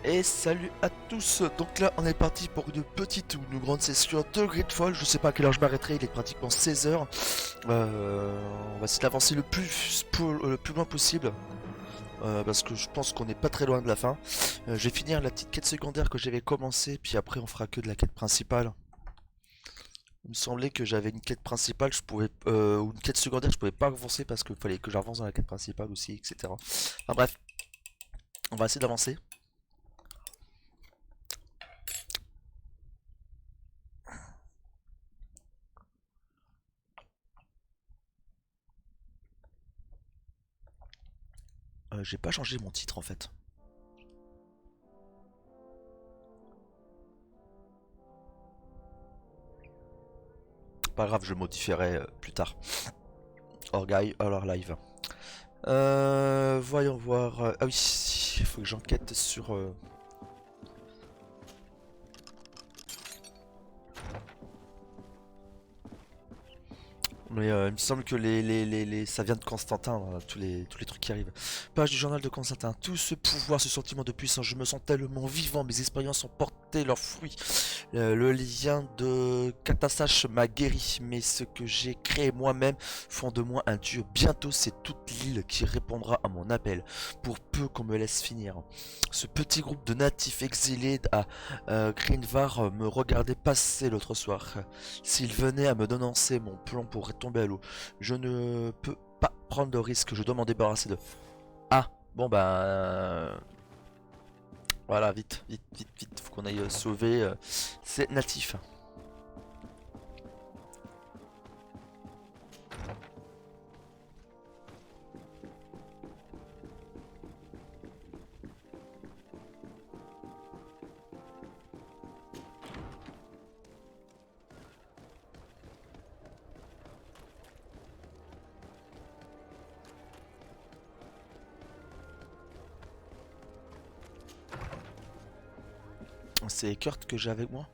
Et salut à tous. Donc là on est parti pour une petite ou une grande session de Gridfall. Je sais pas à quelle heure je m'arrêterai, il est pratiquement 16 h. On va essayer d'avancer le plus loin possible. Parce que je pense qu'on n'est pas très loin de la fin. Je vais finir la petite quête secondaire que j'avais commencé, puis après on fera que de la quête principale. Il me semblait que j'avais une quête principale, ou une quête secondaire, je pouvais pas avancer parce qu'il fallait que j'avance dans la quête principale aussi, etc. Enfin bref, on va essayer d'avancer. J'ai pas changé mon titre en fait. Pas grave, je modifierai plus tard. Hors live. Voyons voir. Ah oui, il faut que j'enquête sur. Mais il me semble que ça vient de Constantin, tous les trucs qui arrivent. Page du journal de Constantin. Tout ce pouvoir, ce sentiment de puissance, je me sens tellement vivant, mes expériences ont porté leurs fruits. Le lien de Katasash m'a guéri, mais ce que j'ai créé moi-même font de moi un dieu. Bientôt, c'est toute l'île qui répondra à mon appel, pour peu qu'on me laisse finir. Ce petit groupe de natifs exilés à Greenvar me regardait passer l'autre soir. S'ils venaient à me dénoncer, mon plan pourrait tomber à l'eau. Je ne peux pas prendre de risque, je dois m'en débarrasser de... Ah, bon bah... Voilà, vite, vite, vite, vite, faut qu'on aille sauver ces natifs. C'est Kurt que j'ai avec moi.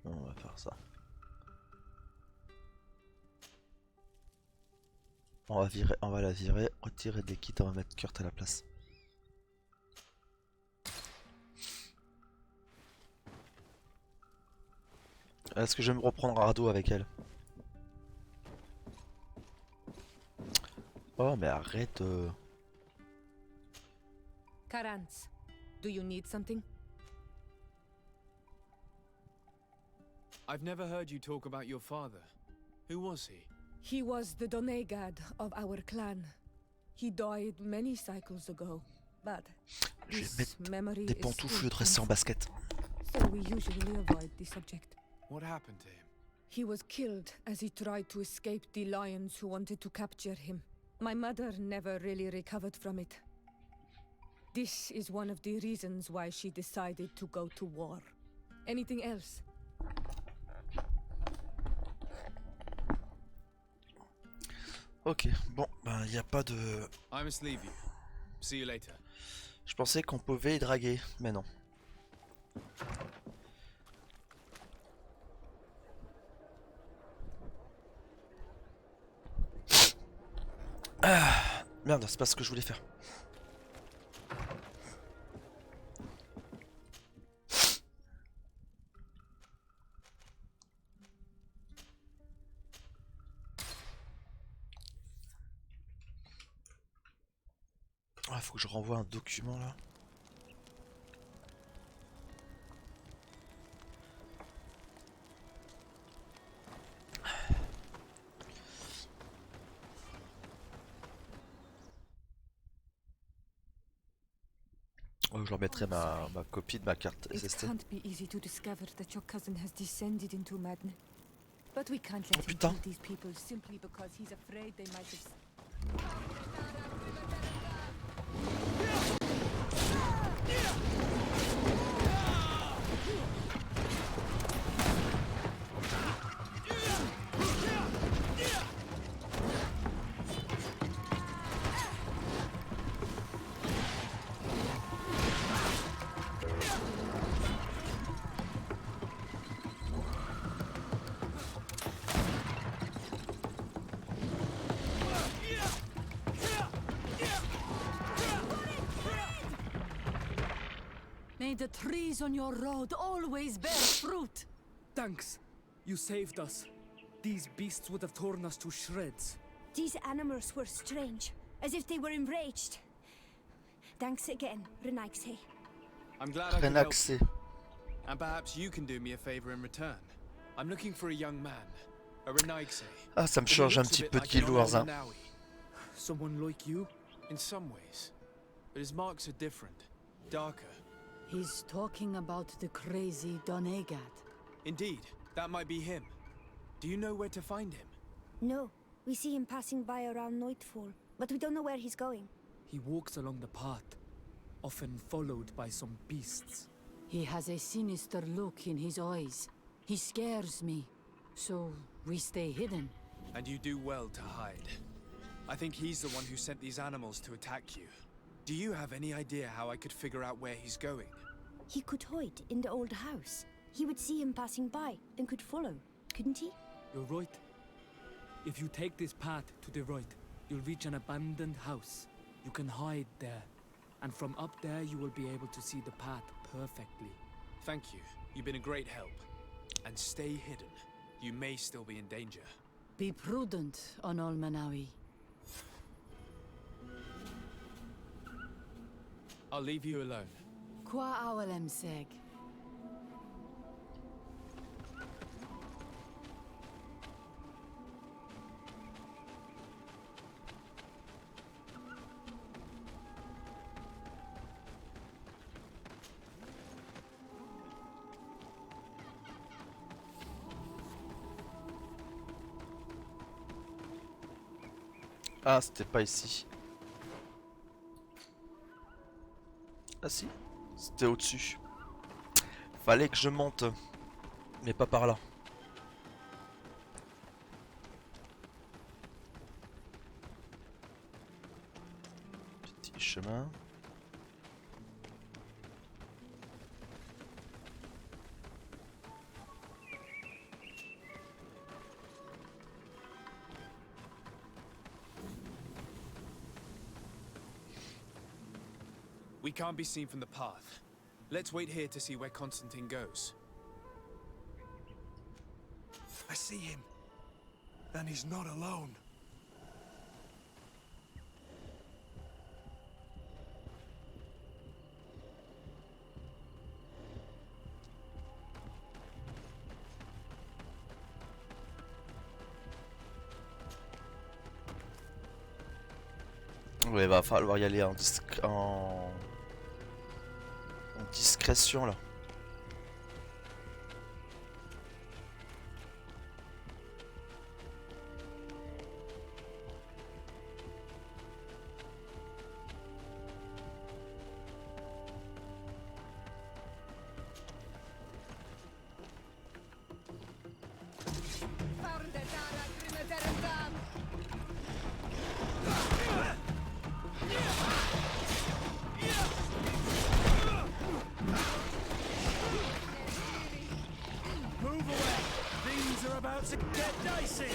On va faire ça. On va la virer, retirer des kits, on va mettre Kurt à la place. Est-ce que je vais me reprendre Ardo avec elle? Oh mais arrête. Karans, do you need something? I've never heard you talk about your father. Who was he? He was the Donegad of our clan. He died many cycles ago, but Je vais his mettre memory des is pantoufles still dressées en painful, basket. so we usually avoid the subject. What happened to him? He was killed as he tried to escape the lions who wanted to capture him. My mother never really recovered from it. This is one of the reasons why she decided to go to war. Anything else? Ok, bon, ben il n'y a pas de... I must leave you. See you later. Je pensais qu'on pouvait y draguer, mais non. Ah, merde, c'est pas ce que je voulais faire. Ah, faut que je renvoie un document là. Oh, je remettrai ma copie de ma carte It SST. can't be easy to discover that your cousin has descended into madness. But we can't let Oh him putain. kill these people simply because he's afraid they might have... May the trees on your road always bear fruit. Thanks. You saved us. These beasts would have torn us to shreds. These animals were strange, as if they were enraged. Thanks again, Renaigse. I'm glad I could help. Renaxé. And perhaps you can do me a favor in return. I'm looking for a young man, a Renaigse. Ah, ça me But he change un looks a petit bit peu de like an Guild Wars, old hein. Manawi. Someone like you? In some ways. But his marks are different, darker. He's talking about the crazy Donegat. Indeed, that might be him. Do you know where to find him? No, we see him passing by around nightfall, but we don't know where he's going. He walks along the path, often followed by some beasts. He has a sinister look in his eyes. He scares me. So we stay hidden. And you do well to hide. I think he's the one who sent these animals to attack you. Do you have any idea how I could figure out where he's going? He could hide in the old house. He would see him passing by and could follow, couldn't he? You're right. If you take this path to the right, you'll reach an abandoned house. You can hide there. And from up there you will be able to see the path perfectly. Thank you. You've been a great help. And stay hidden. You may still be in danger. Be prudent, Onol Manawi. I'll leave you alone. Qua awalem seg. Ah, c'était pas ici. Ah si, c'était au-dessus. Fallait que je monte, mais pas par là. Petit chemin. We can't be seen from the path. Let's wait here to see where Constantine goes. I see him. And he's not alone. Ouais, va falloir y aller en discrétion là. Move away! Things are about to get dicey!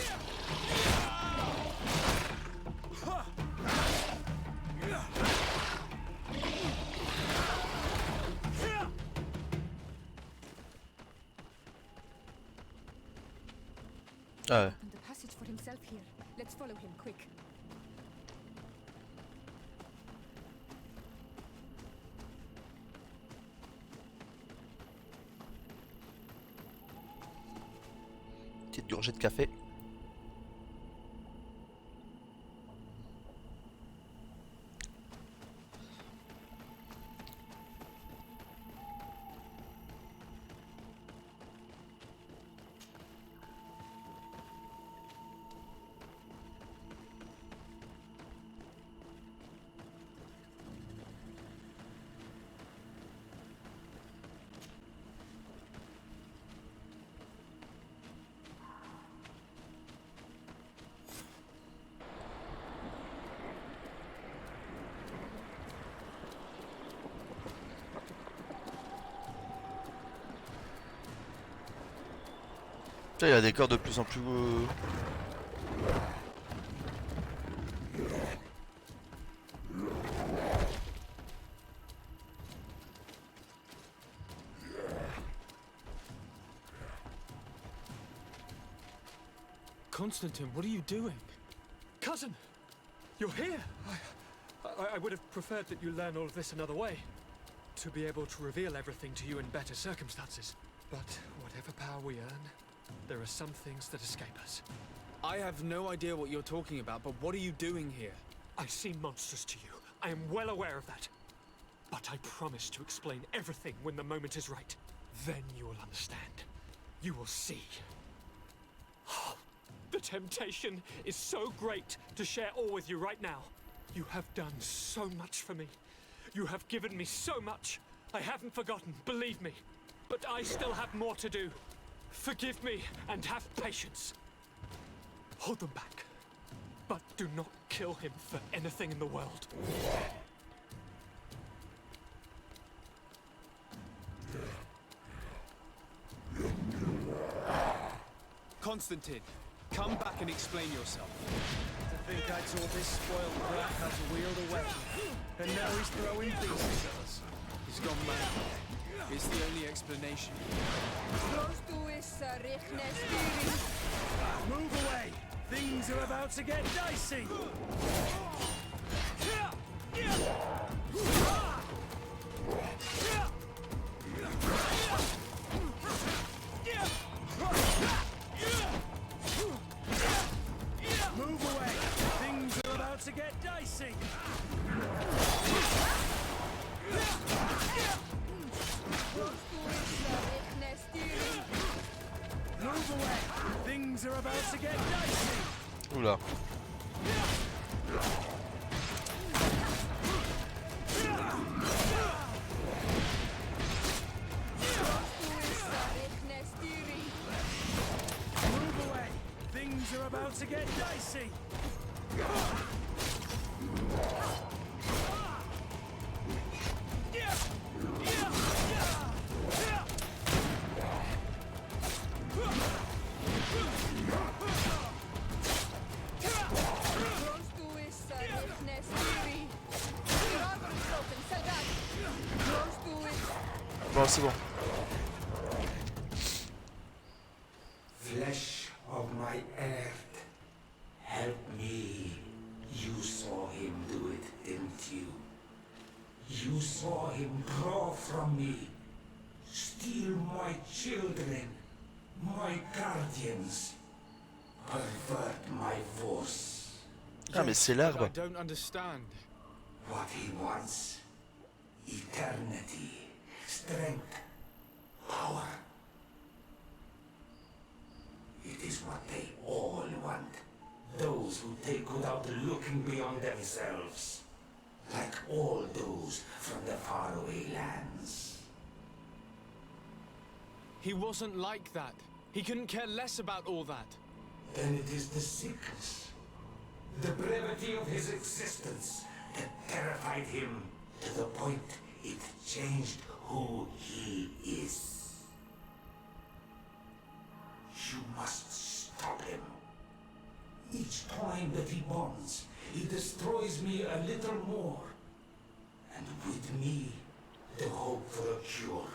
Ah ouais. Opened a passage for himself here. Let's follow him, quick. Petite gorgée de café. Il y a des corps de plus en plus... Constantine, what are you doing? Cousin! You're here! I would have preferred that you learn all of this another way. To be able to reveal everything to you in better circumstances. But whatever power we earn, there are some things that escape us. I have no idea what you're talking about, but what are you doing here? I seem monstrous to you. I am well aware of that. But I promise to explain everything when the moment is right. Then you will understand. You will see. The temptation is so great to share all with you right now. You have done so much for me. You have given me so much. I haven't forgotten, believe me. But I still have more to do. Forgive me and have patience. Hold them back. But do not kill him for anything in the world. Constantine, come back and explain yourself. To think I taught this spoiled brat how to wield a weapon, and now he's throwing pieces at us. He's gone mad. It's the only explanation. Move away! Things are about to get dicey! Move away! Things are about to get dicey! Move away! Things are about to get dicey! Oula. Move away! Things are about to get dicey! Bon, c'est bon. Flesh of my earth, help me. You saw him do it, didn't you? You saw him draw from me, steal my children, my guardians, pervert my force. Ah mais c'est I l'arbre. don't understand. What he wants, eternity, strength, power. It is what they all want. Those who take without looking beyond themselves. Like all those from the faraway lands. He wasn't like that. He couldn't care less about all that. Then it is the sickness, the brevity of his existence that terrified him to the point it changed who he is. You must stop him. Each time that he bonds, he destroys me a little more. And with me, the hope for a cure.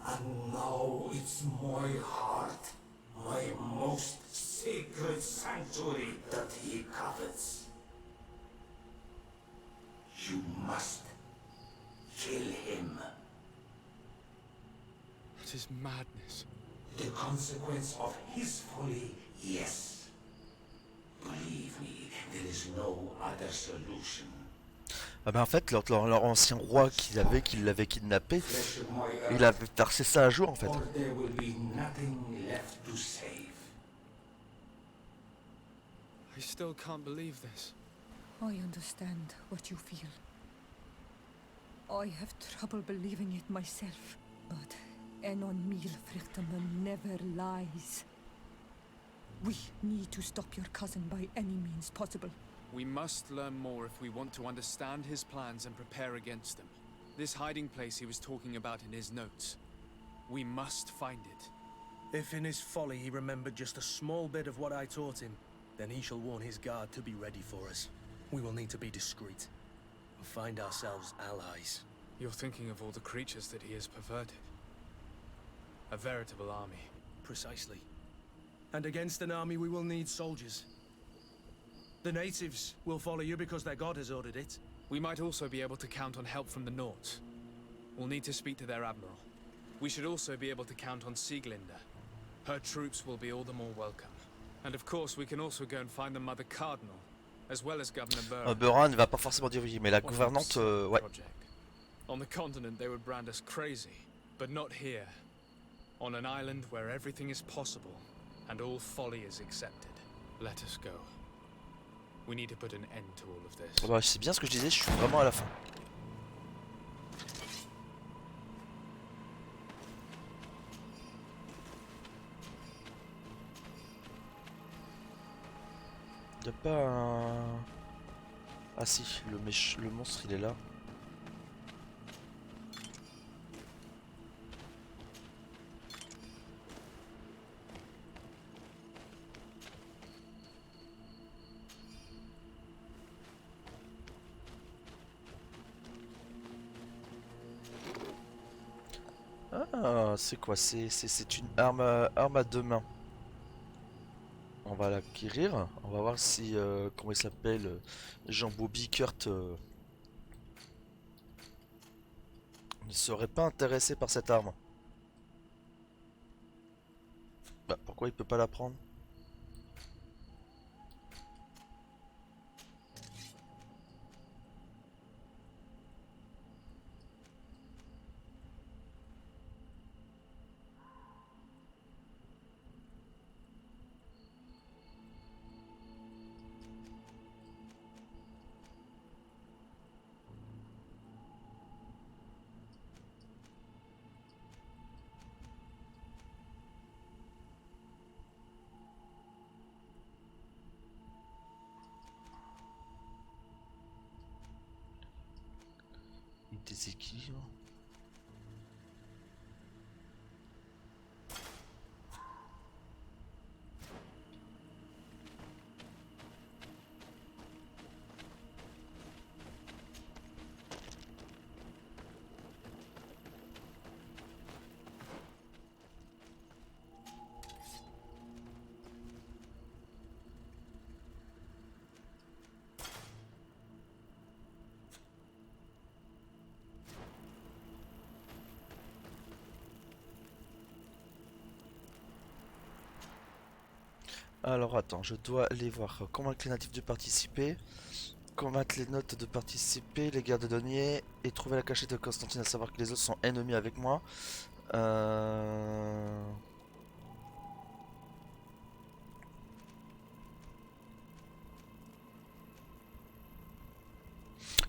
And now it's my heart, my most sacred sanctuary that he covets. You must kill him. That is madness. The consequence of his folly, yes. Believe me, there is no other solution. Ah ben en fait, leur ancien roi qui l'avait kidnappé, il avait versé ça à jour en fait. Or there will be nothing left to save. I still can't believe this. I understand what you feel. I have trouble believing it myself. But Enon Mil Frichtaman never lies. We need to stop your cousin by any means possible. We must learn more if we want to understand his plans and prepare against them. This hiding place he was talking about in his notes. We must find it. If in his folly he remembered just a small bit of what I taught him, then he shall warn his guard to be ready for us. We will need to be discreet and find ourselves allies. You're thinking of all the creatures that he has perverted. A veritable army. Precisely. And against an army we will need soldiers. The natives will follow you because their god has ordered it. We might also be able to count on help from the Nords. We'll need to speak to their admiral. We should also be able to count on Sieglinde. Her troops will be all the more welcome. And of course, we can also go and find the Mother Cardinal, as well as Governor Burr. Buran ne va pas forcément diriger, mais la gouvernante, ouais. On the continent, they would brand us crazy, but not here. On an island where everything is possible, and all folly is accepted. Let us go. We need to put an end to all of this. Ouais, c'est bien ce que je disais, je suis vraiment à la fin. Y'a pas un... Ah si, le monstre il est là. Ah, c'est quoi? C'est une arme à deux mains. On va l'acquérir. On va voir si, comment il s'appelle, Jean-Bobby Kurt ne serait pas intéressé par cette arme. Bah, pourquoi il peut pas la prendre? Déséquilibre. Alors attends, je dois aller voir. Convaincre les natifs de participer. Combattre les notes de participer, les gardes deniers. Et trouver la cachette de Constantine, à savoir que les autres sont ennemis avec moi. Je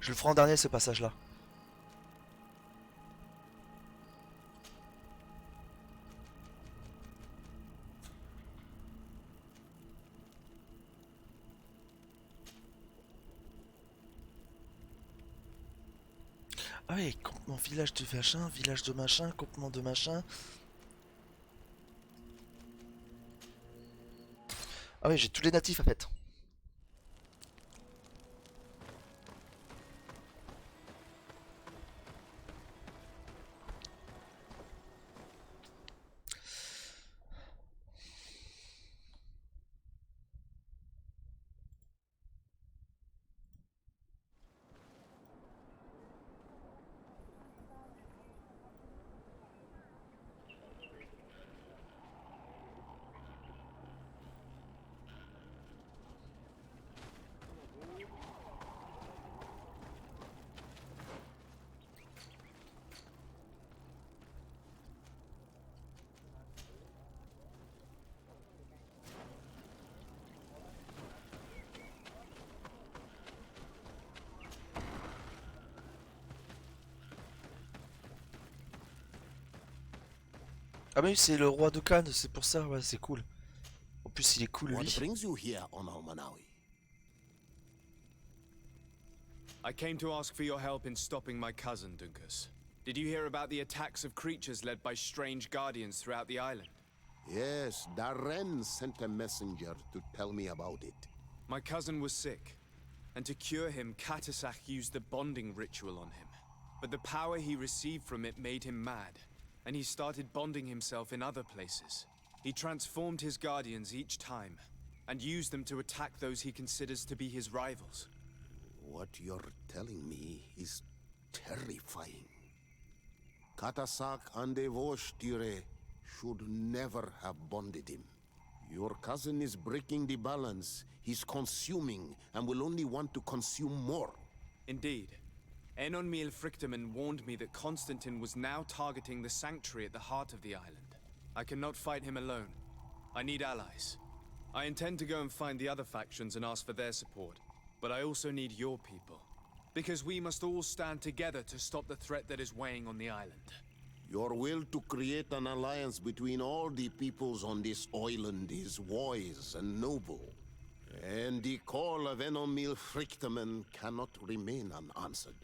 le ferai en dernier ce passage là. Ah oui, campement village de machin, campement de machin. Ah oui, j'ai tous les natifs en fait. Ah bah oui, c'est le roi de Cannes, c'est pour ça, ouais, c'est cool. En plus, il est cool, What lui. brings you here on Manawi? I came to ask for your help in stopping my cousin, Dunkus. Did you hear about the attacks of creatures led by strange guardians throughout the island? Yes, Darren sent a messenger to tell me about it. My cousin was sick, and to cure him, Katasak used the bonding ritual on him. But the power he received from it made him mad, and he started bonding himself in other places. He transformed his guardians each time, and used them to attack those he considers to be his rivals. What you're telling me is terrifying. Katasak and Devosh'Tire should never have bonded him. Your cousin is breaking the balance. He's consuming and will only want to consume more. Indeed. Enon Miel Frichtemann warned me that Constantine was now targeting the sanctuary at the heart of the island. I cannot fight him alone. I need allies. I intend to go and find the other factions and ask for their support. But I also need your people. Because we must all stand together to stop the threat that is weighing on the island. Your will to create an alliance between all the peoples on this island is wise and noble. And the call of Enomil Frichtemann cannot remain unanswered.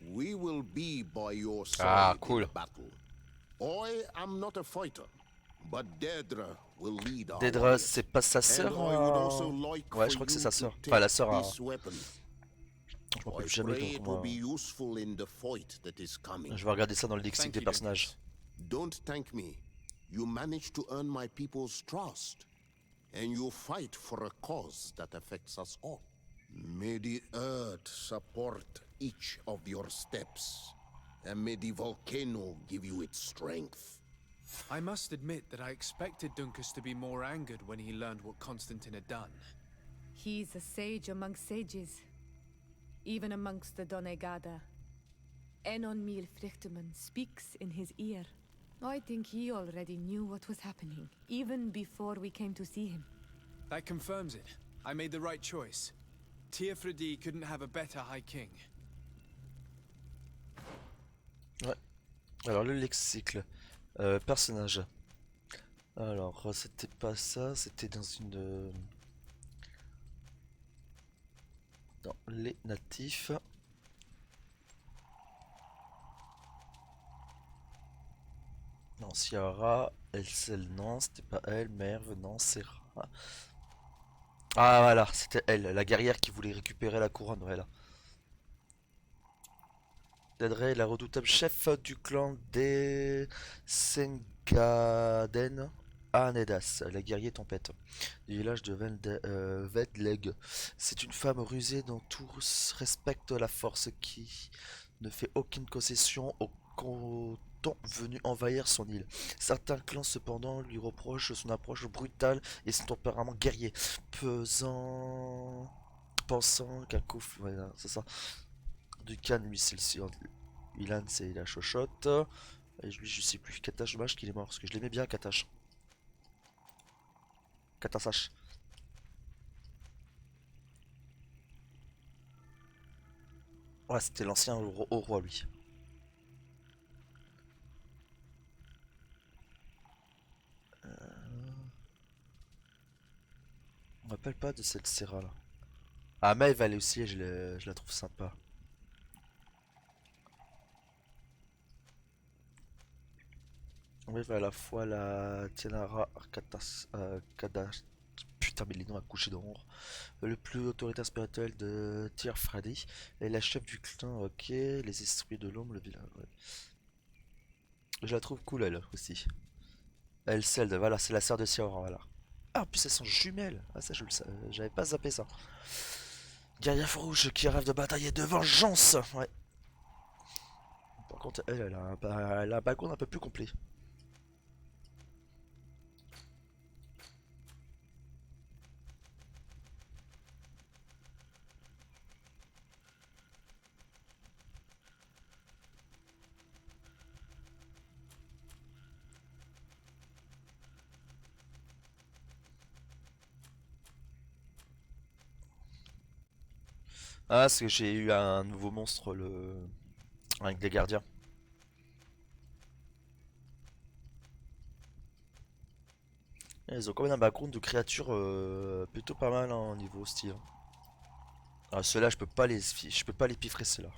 We will be by your side in the battle. I am not a fighter, but Dedra will lead our Dedra, c'est pas sa sœur Ouais, je crois que c'est sa sœur. Enfin, la sœur à... Je m'en rappelle jamais, donc je vais regarder ça dans le lexique des personnages. Don't thank me. You managed to earn my people's trust. And you fight for a cause that affects us all. May the earth support each of your steps. And may the volcano give you its strength. I must admit that I expected Duncas to be more angered when he learned what Constantine had done. He's a sage amongst sages. Even amongst the Donegada. Enon Miel Frichtemann speaks in his ear. I think he already knew what was happening, even before we came to see him. That confirms it. I made the right choice. Teofredi couldn't have a better High King. Ouais. Alors le lexique. Personnage. Alors c'était pas ça, c'était dans une... Dans les natifs. Non, Ciara, Elsel, non, c'était pas elle, Merve, non, Serra. Ah voilà, c'était elle, la guerrière qui voulait récupérer la couronne, ouais là. Dedra, la redoutable chef du clan des Sengaden à Nedas, la guerrière tempête du village de Vedleg. C'est une femme rusée dont tous respectent la force, qui ne fait aucune concession au temps venu envahir son île. Certains clans cependant lui reprochent son approche brutale et son tempérament guerrier, pensant qu'un coup, voilà, c'est ça. Dukan, lui c'est le sire, Ilan c'est la chochotte, et lui je sais plus. Katash, dommage qu'il est mort parce que je l'aimais bien Katash. Katasash. Ouais, c'était l'ancien au roi lui. On me rappelle pas de cette Serra là. Ah Maeve elle aussi, je la trouve sympa. Maeve à la fois la Tienara Arkatas Kadash. Putain mais les noms à coucher d'ombre. Le plus autoritaire spirituel de Teofredi. Et la chef du clan, ok. Les esprits de l'ombre, le vilain. Ouais. Je la trouve cool elle aussi. Elseld, voilà, c'est la sœur de Ciara, voilà. Ah, en plus elles sont jumelles. Ah ça je le sais, j'avais pas zappé ça. Guerrière rouge qui rêve de bataille et de vengeance. Ouais. Par contre elle a un background un peu plus complet. Ah, c'est que j'ai eu un nouveau monstre avec des gardiens. Et ils ont quand même un background de créatures plutôt pas mal hein, au niveau style. Ah, ceux-là, je peux pas les piffrer ceux-là.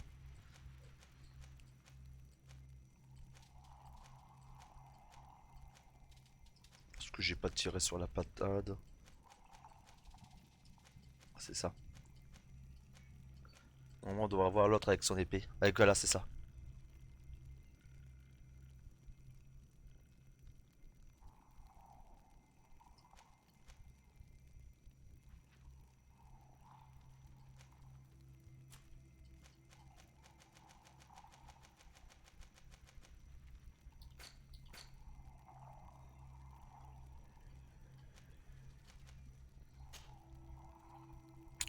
Parce que j'ai pas tiré sur la patate. C'est ça. Normalement, on doit avoir l'autre avec son épée. Avec voilà, c'est ça.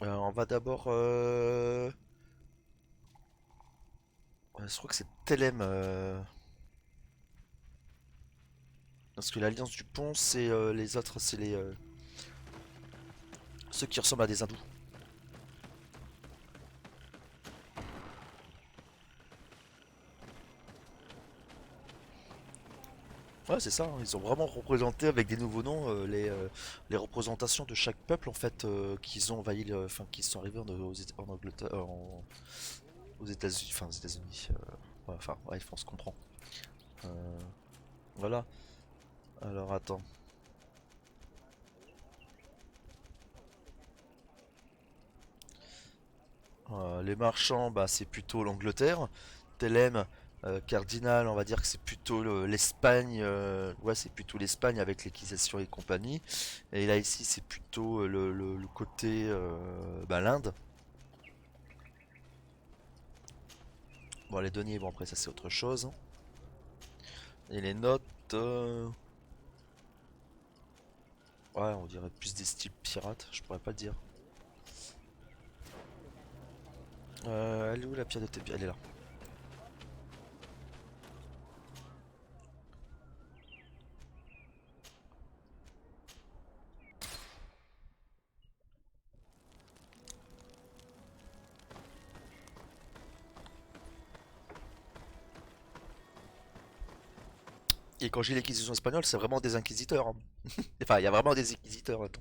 On va d'abord... je crois que c'est Telem. Parce que l'Alliance du Pont, c'est les autres, c'est les... ceux qui ressemblent à des hindous. Ouais, c'est ça, hein, ils ont vraiment représenté avec des nouveaux noms les représentations de chaque peuple en fait qu'ils ont envahi, enfin qui sont arrivés en Angleterre, aux États-Unis, enfin aux États-Unis. Ouais, enfin, bref, on se comprend. Euh, voilà. Alors attends. Les marchands, bah c'est plutôt l'Angleterre. Telem, Cardinal, on va dire que c'est plutôt l'Espagne. Ouais, c'est plutôt l'Espagne avec l'équisation et compagnie. Et là ici, c'est plutôt le côté bah, l'Inde. Bon, les deniers, bon après ça c'est autre chose. Et les notes, ouais, on dirait plus des styles pirates. Je pourrais pas te dire. Elle est où la pierre de Tébia? Elle est là. Et quand j'ai l'inquisition espagnole, c'est vraiment des inquisiteurs, hein. Enfin, il y a vraiment des inquisiteurs, attends.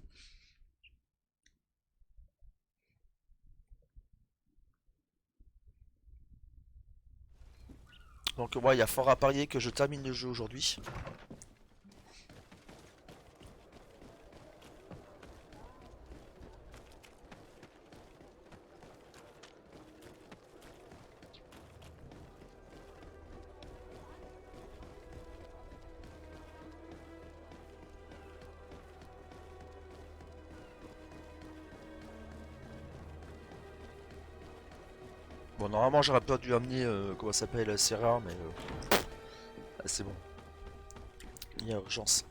Donc, ouais, il y a fort à parier que je termine le jeu aujourd'hui. Bon, normalement, j'aurais pas dû amener, comment ça s'appelle, Serra, mais c'est bon. Il y a urgence.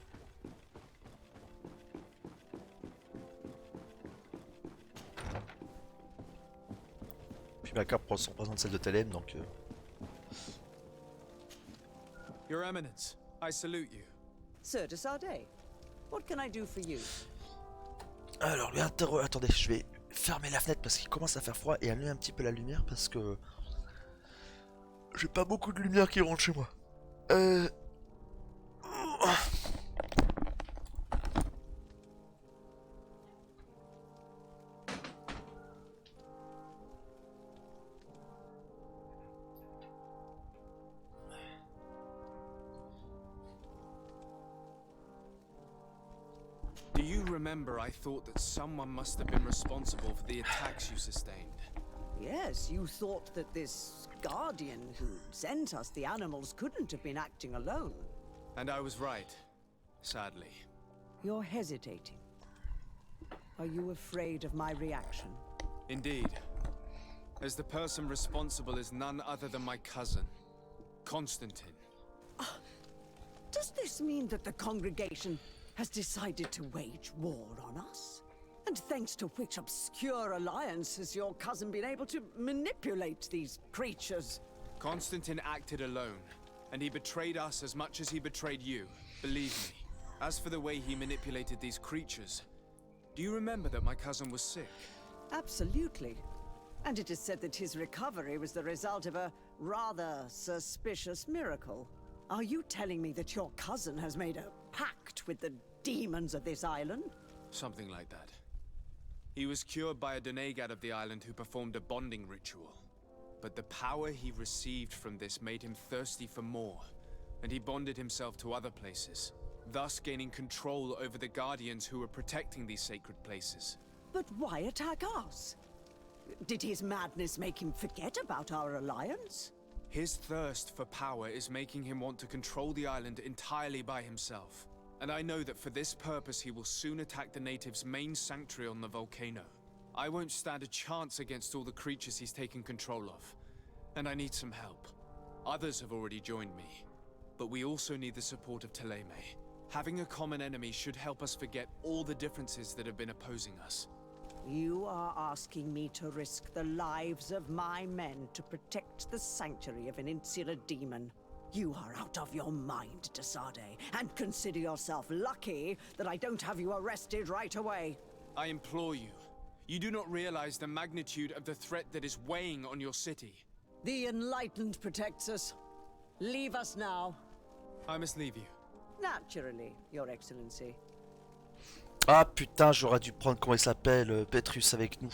Puis ma carte représente celle de Telem, donc... Your Eminence, I salute you. Sir de Sardet, what can I do for you? Alors, lui attendez, je vais fermer la fenêtre parce qu'il commence à faire froid et allumer un petit peu la lumière parce que... J'ai pas beaucoup de lumière qui rentre chez moi. Do you remember I thought that someone must have been responsible for the attacks you sustained? Yes, you thought that this guardian who sent us the animals couldn't have been acting alone. And I was right, sadly. You're hesitating. Are you afraid of my reaction? Indeed. As the person responsible is none other than my cousin, Constantine. Does this mean that the congregation has decided to wage war on us? And thanks to which obscure alliance has your cousin been able to manipulate these creatures? Constantine acted alone, and he betrayed us as much as he betrayed you, believe me. As for the way he manipulated these creatures, do you remember that my cousin was sick? Absolutely. And it is said that his recovery was the result of a rather suspicious miracle. Are you telling me that your cousin has made a pact with the demons of this island? Something like that. He was cured by a Donegad of the island who performed a bonding ritual. But the power he received from this made him thirsty for more, and he bonded himself to other places, thus gaining control over the guardians who were protecting these sacred places. But why attack us? Did his madness make him forget about our alliance? His thirst for power is making him want to control the island entirely by himself. And I know that for this purpose he will soon attack the natives' main sanctuary on the volcano. I won't stand a chance against all the creatures he's taken control of. And I need some help. Others have already joined me. But we also need the support of Teleme. Having a common enemy should help us forget all the differences that have been opposing us. You are asking me to risk the lives of my men to protect the sanctuary of an insular demon. You are out of your mind, Desade, and consider yourself lucky that I don't have you arrested right away. I implore you. You do not realize the magnitude of the threat that is weighing on your city. The Enlightened protects us. Leave us now. I must leave you. Naturally, Your Excellency. Ah putain, j'aurais dû prendre, comment il s'appelle, Petrus avec nous.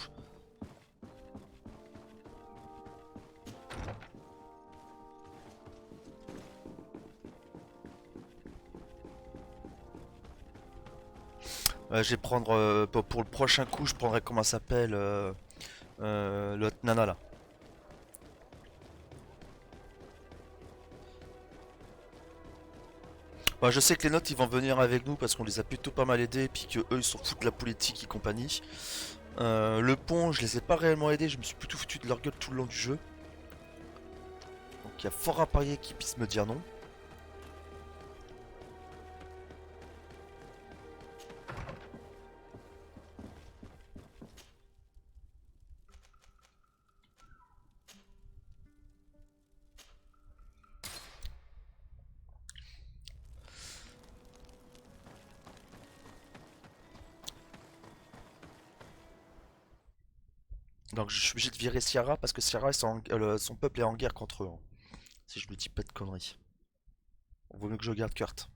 Je vais prendre, pour le prochain coup, je prendrai, comment ça s'appelle, l'autre nana là. Bah, je sais que les notes ils vont venir avec nous parce qu'on les a plutôt pas mal aidés et puis que eux ils s'en foutent de la politique et compagnie. Le pont je les ai pas réellement aidés, je me suis plutôt foutu de leur gueule tout le long du jeu. Donc il y a fort à parier qu'ils puissent me dire non. Donc je suis obligé de virer Sierra parce que Sierra son peuple est en guerre contre eux. Hein. Si je me dis pas de conneries. Vaut mieux que je garde Kurt.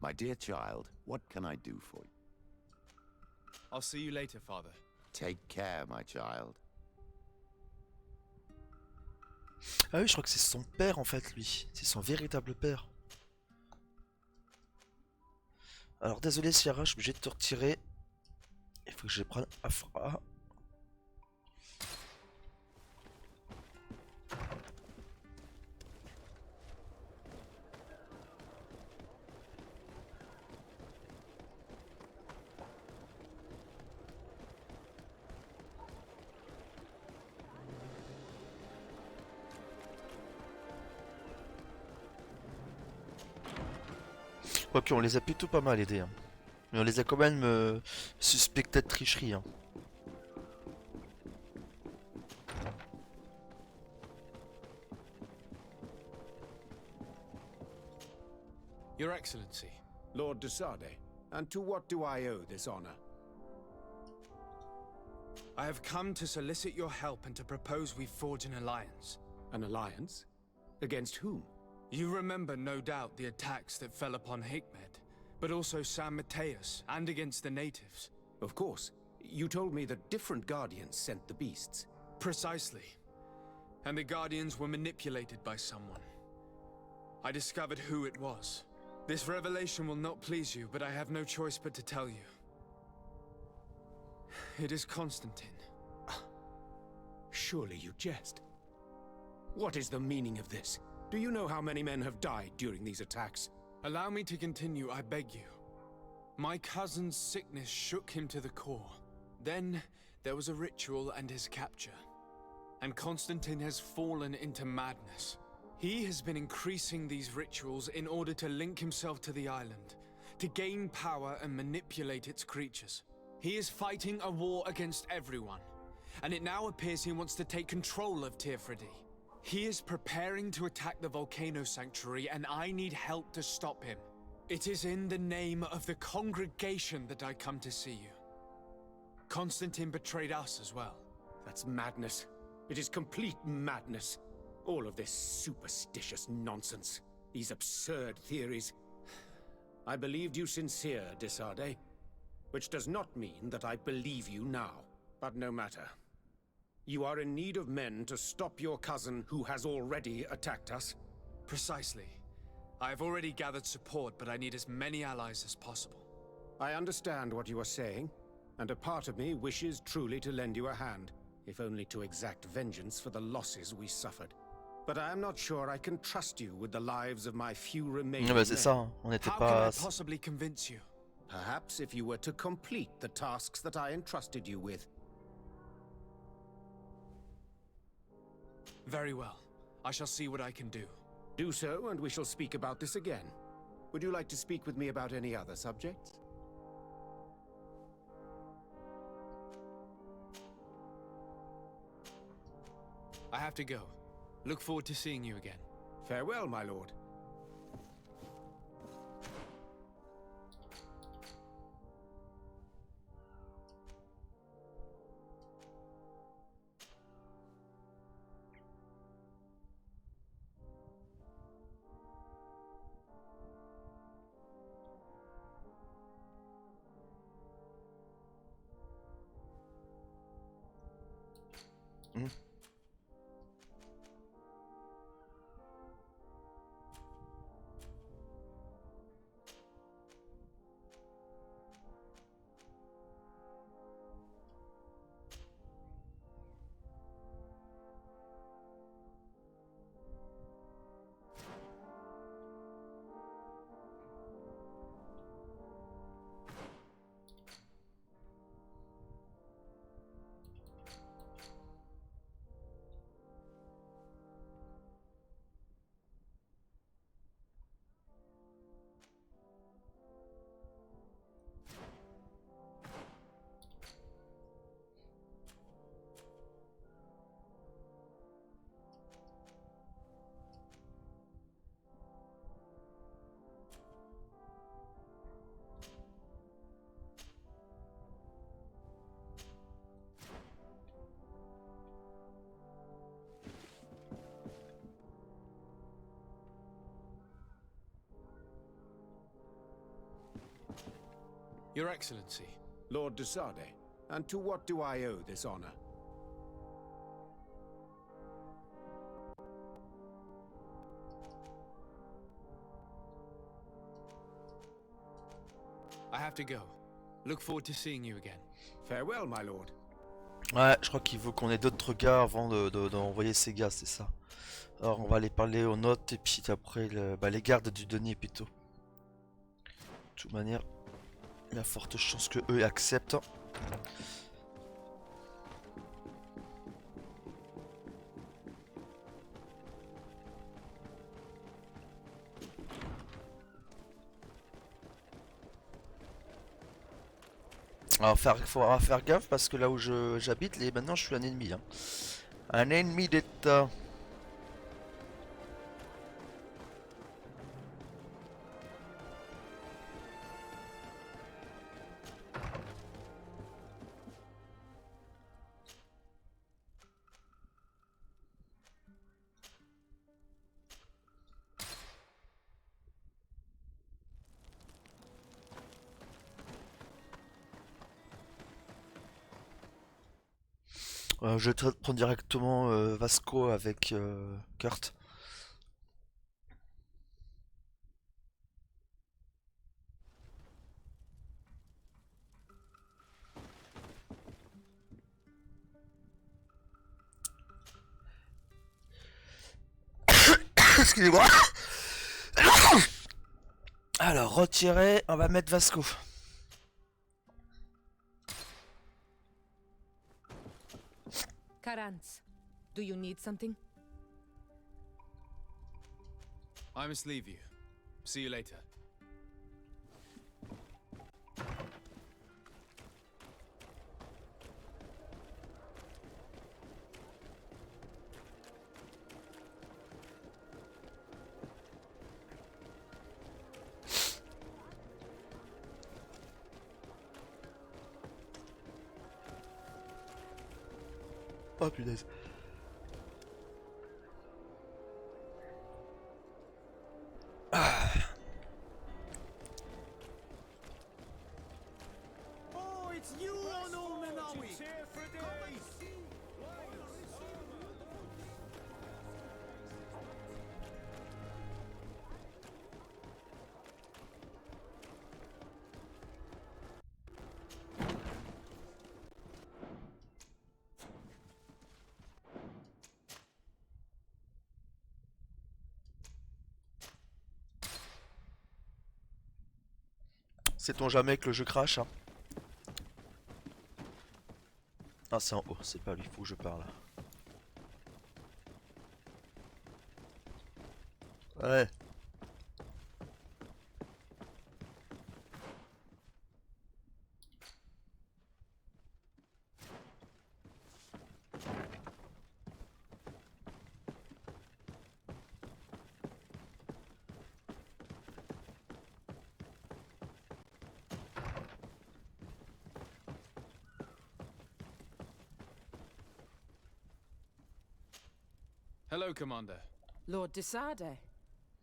My dear child, what can I do for you? I'll see you later, father. Take care, my child. Ah oui, je crois que c'est son père en fait, lui. C'est son véritable père. Alors désolé Sierra, je suis obligé de te retirer. Il faut que je prenne Afra. Quoique on les a plutôt pas mal aidés. Hein. Mais on les a quand même suspectés de tricherie. Hein. Your Excellency. Lord Desade, and to what do I owe this honor? I have come to solicit your help and to propose we forge an alliance. An alliance? Against whom? You remember, no doubt, the attacks that fell upon Hikmet, but also San Mateus, and against the natives. Of course. You told me that different Guardians sent the beasts. Precisely. And the Guardians were manipulated by someone. I discovered who it was. This revelation will not please you, but I have no choice but to tell you. It is Constantine. Surely you jest. What is the meaning of this? Do you know how many men have died during these attacks? Allow me to continue, I beg you. My cousin's sickness shook him to the core. Then there was a ritual and his capture. And Constantine has fallen into madness. He has been increasing these rituals in order to link himself to the island, to gain power and manipulate its creatures. He is fighting a war against everyone, and it now appears he wants to take control of Tirfridi. He is preparing to attack the Volcano Sanctuary, and I need help to stop him. It is in the name of the congregation that I come to see you. Constantine betrayed us as well. That's madness. It is complete madness. All of this superstitious nonsense. These absurd theories. I believed you sincere, Desade. Which does not mean that I believe you now. But no matter. You are in need of men to stop your cousin who has already attacked us? Precisely. I have already gathered support, but I need as many allies as possible. I understand what you are saying, and a part of me wishes truly to lend you a hand, if only to exact vengeance for the losses we suffered. But I am not sure I can trust you with the lives of my few remaining men. C'est ça, hein. On était How pas... can I possibly convince you? Perhaps if you were to complete the tasks that I entrusted you with. Very well. I shall see what I can do. Do so, and we shall speak about this again. Would you like to speak with me about any other subjects? I have to go. Look forward to seeing you again. Farewell, my lord. Your Excellency. Lord de Sardet, and to what do I owe this honor? I have to go. Look forward to seeing you again. Farewell, my lord. Ouais, je crois qu'il faut qu'on ait d'autres gars avant d'envoyer ces gars, c'est ça. Alors on va aller parler aux notes et puis après les gardes du denier plutôt. De toute manière, il y a forte chance que eux acceptent. Alors faudra faire gaffe parce que là où j'habite, maintenant je suis un ennemi. Hein. Un ennemi d'État. Je vais prendre directement Vasco avec Kurt. Excusez-moi. Alors, retirer, on va mettre Vasco. Karans, do you need something? I must leave you. See you later. Oh punaise. Oh, it's you on all Menawi! Sait-on jamais que le jeu crache hein. Ah c'est en haut, c'est pas lui, faut que je parle. Ouais. Hello, Commander. Lord Desade,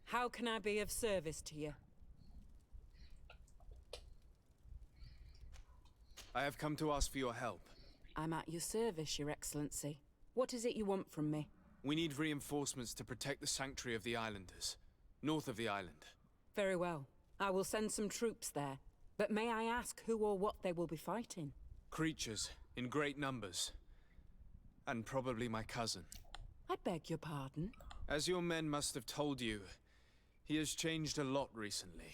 how can I be of service to you? I have come to ask for your help. I'm at your service, Your Excellency. What is it you want from me? We need reinforcements to protect the sanctuary of the islanders, north of the island. Very well. I will send some troops there. But may I ask who or what they will be fighting? Creatures, in great numbers. And probably my cousin. I beg your pardon? As your men must have told you, he has changed a lot recently.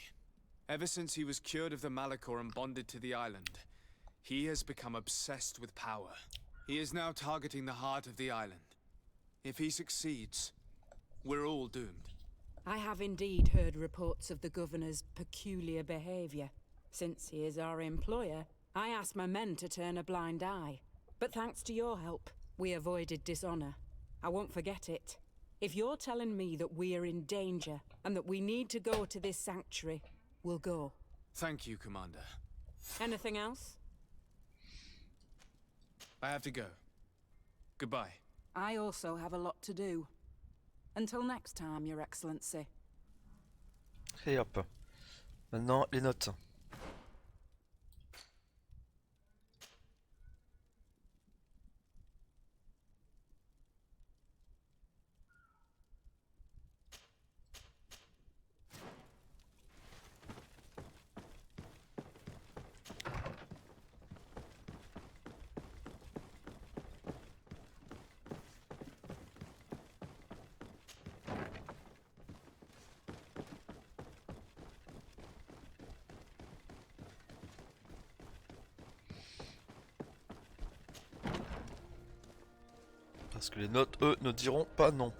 Ever since he was cured of the Malachor and bonded to the island, he has become obsessed with power. He is now targeting the heart of the island. If he succeeds, we're all doomed. I have indeed heard reports of the Governor's peculiar behavior. Since he is our employer, I asked my men to turn a blind eye. But thanks to your help, we avoided dishonor. I won't forget it. If you're telling me that we are in danger and that we need to go to this sanctuary, we'll go. Thank you, Commander. Anything else? I have to go. Goodbye. I also have a lot to do. Until next time, Your Excellency. Et hop. Maintenant, les notes. Parce que les notes, eux, ne diront pas non.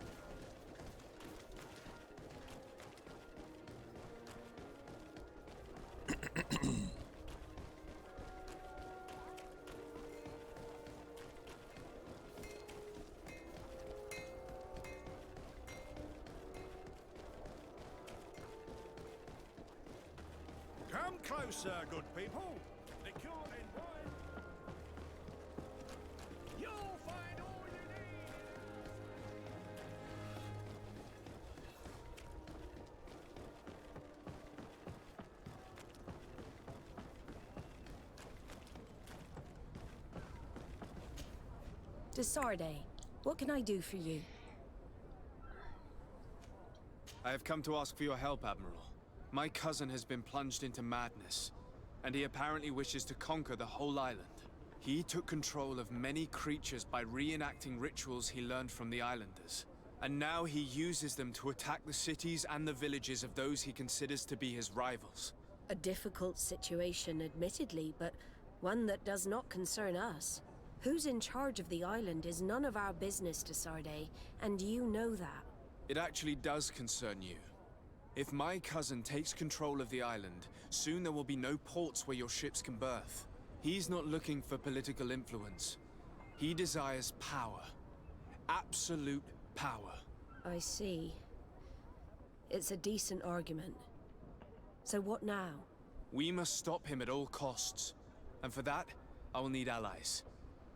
Come closer, good people. Liqueur and wine. You'll find all you need. Desarde, what can I do for you? I have come to ask for your help, Admiral. My cousin has been plunged into madness, and he apparently wishes to conquer the whole island. He took control of many creatures by reenacting rituals he learned from the islanders. And now he uses them to attack the cities and the villages of those he considers to be his rivals. A difficult situation, admittedly, but one that does not concern us. Who's in charge of the island is none of our business, Desarde, and you know that. It actually does concern you. If my cousin takes control of the island, soon there will be no ports where your ships can berth. He's not looking for political influence. He desires power. Absolute power. I see. It's a decent argument. So what now? We must stop him at all costs. And for that, I will need allies.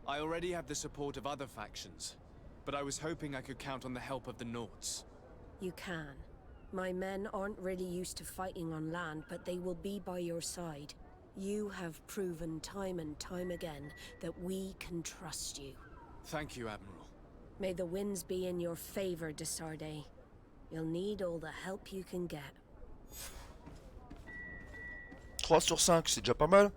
I already have the support of other factions, but I was hoping I could count on the help of the Nords. You can. My men aren't really used to fighting on land, but they will be by your side. You have proven time and time again that we can trust you. Thank you, Admiral. May the winds be in your favor, Desarde. You'll need all the help you can get. 3 sur 5, c'est déjà pas mal.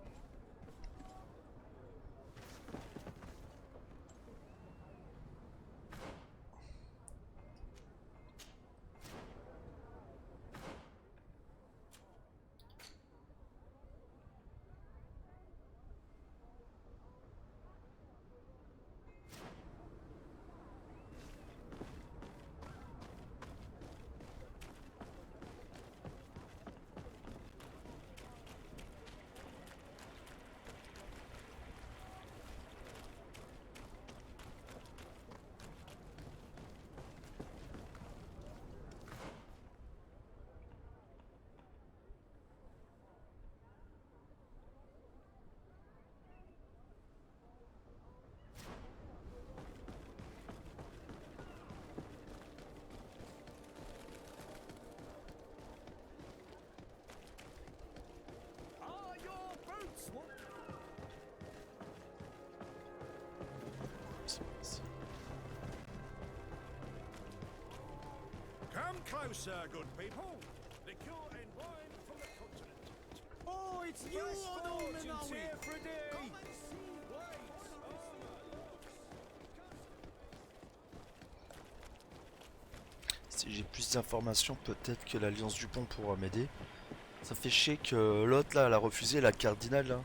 closer, good people. Liqueur and wine from the continent. Oh, it's you, Old Are we here for a day? Si j'ai plus d'informations, peut-être que l'Alliance du Pont pourra m'aider. Ça fait chier que l'autre là, elle a refusé, la cardinale là.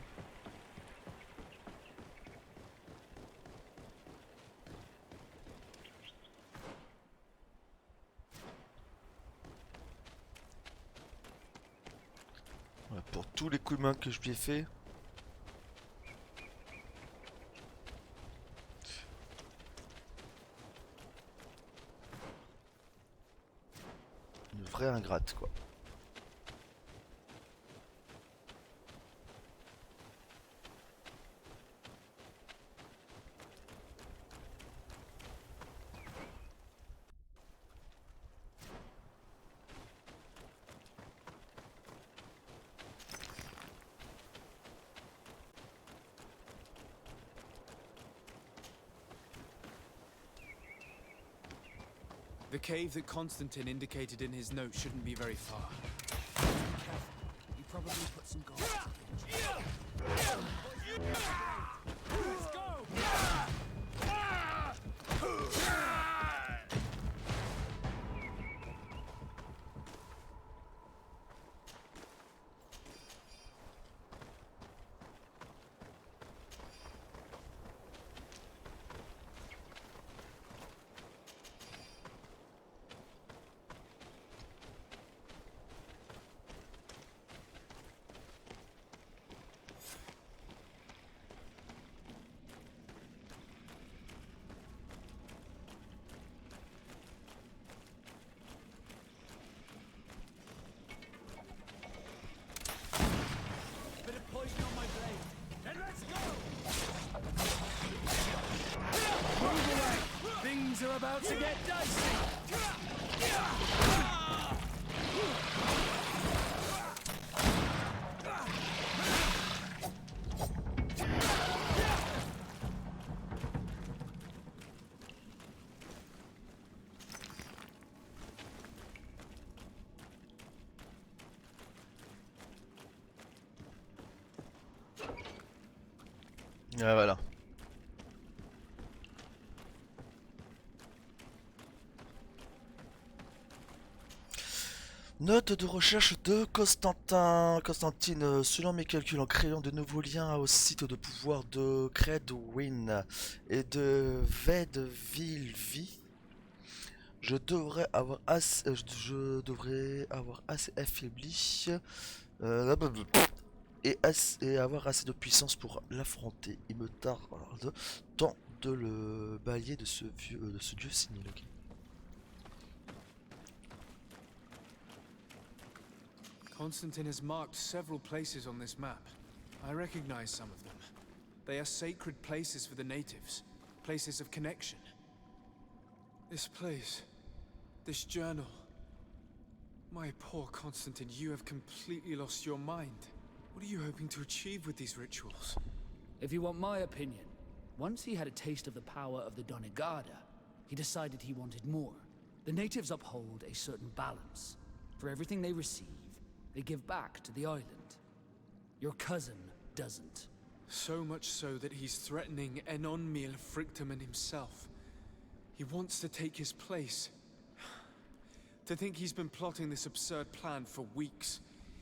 Ouais, pour tous les coups de main que je lui ai fait. Une vraie ingrate quoi. The cave that Constantine indicated in his note shouldn't be very far. He probably put some gold. Let's go! Bit of poison on my blade. Then let's go! Move away! Things are about to get dicey! Ah, voilà. Note de recherche de Constantine, selon mes calculs, en créant de nouveaux liens au site de pouvoir de Croatoan et de Vedvilvi, je devrais avoir assez affaibli et avoir assez de puissance pour l'affronter. Il me tarde tant de le balayer de ce dieu sénile. Ok. Constantine has marked several places on this map. I recognize some of them. They are sacred places for the natives, places of connection. This place, this journal. My poor Constantine, you have completely lost your mind. What are you hoping to achieve with these rituals? If you want my opinion, once he had a taste of the power of the Donegada, he decided he wanted more. The natives uphold a certain balance. For everything they receive, they give back to the island. Your cousin doesn't. So much so that he's threatening Enon Frictamen himself. He wants to take his place. To think he's been plotting this absurd plan for weeks.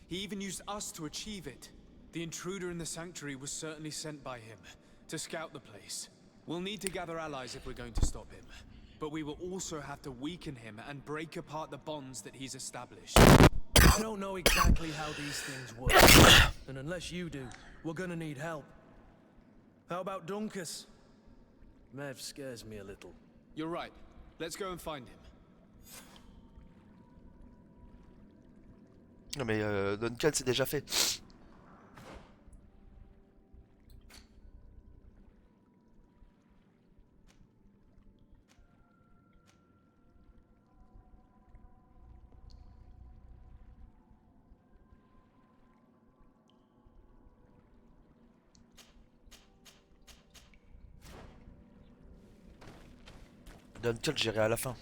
He even used us to achieve it. The intruder in the sanctuary was certainly sent by him, to scout the place. We'll need to gather allies if we're going to stop him. But we will also have to weaken him and break apart the bonds that he's established. I don't know exactly how these things work. And unless you do, we're gonna need help. How about Dunkus? Mev scares me a little. You're right. Let's go and find him. Non mais Duncan c'est déjà fait. Duncan j'irai à la fin.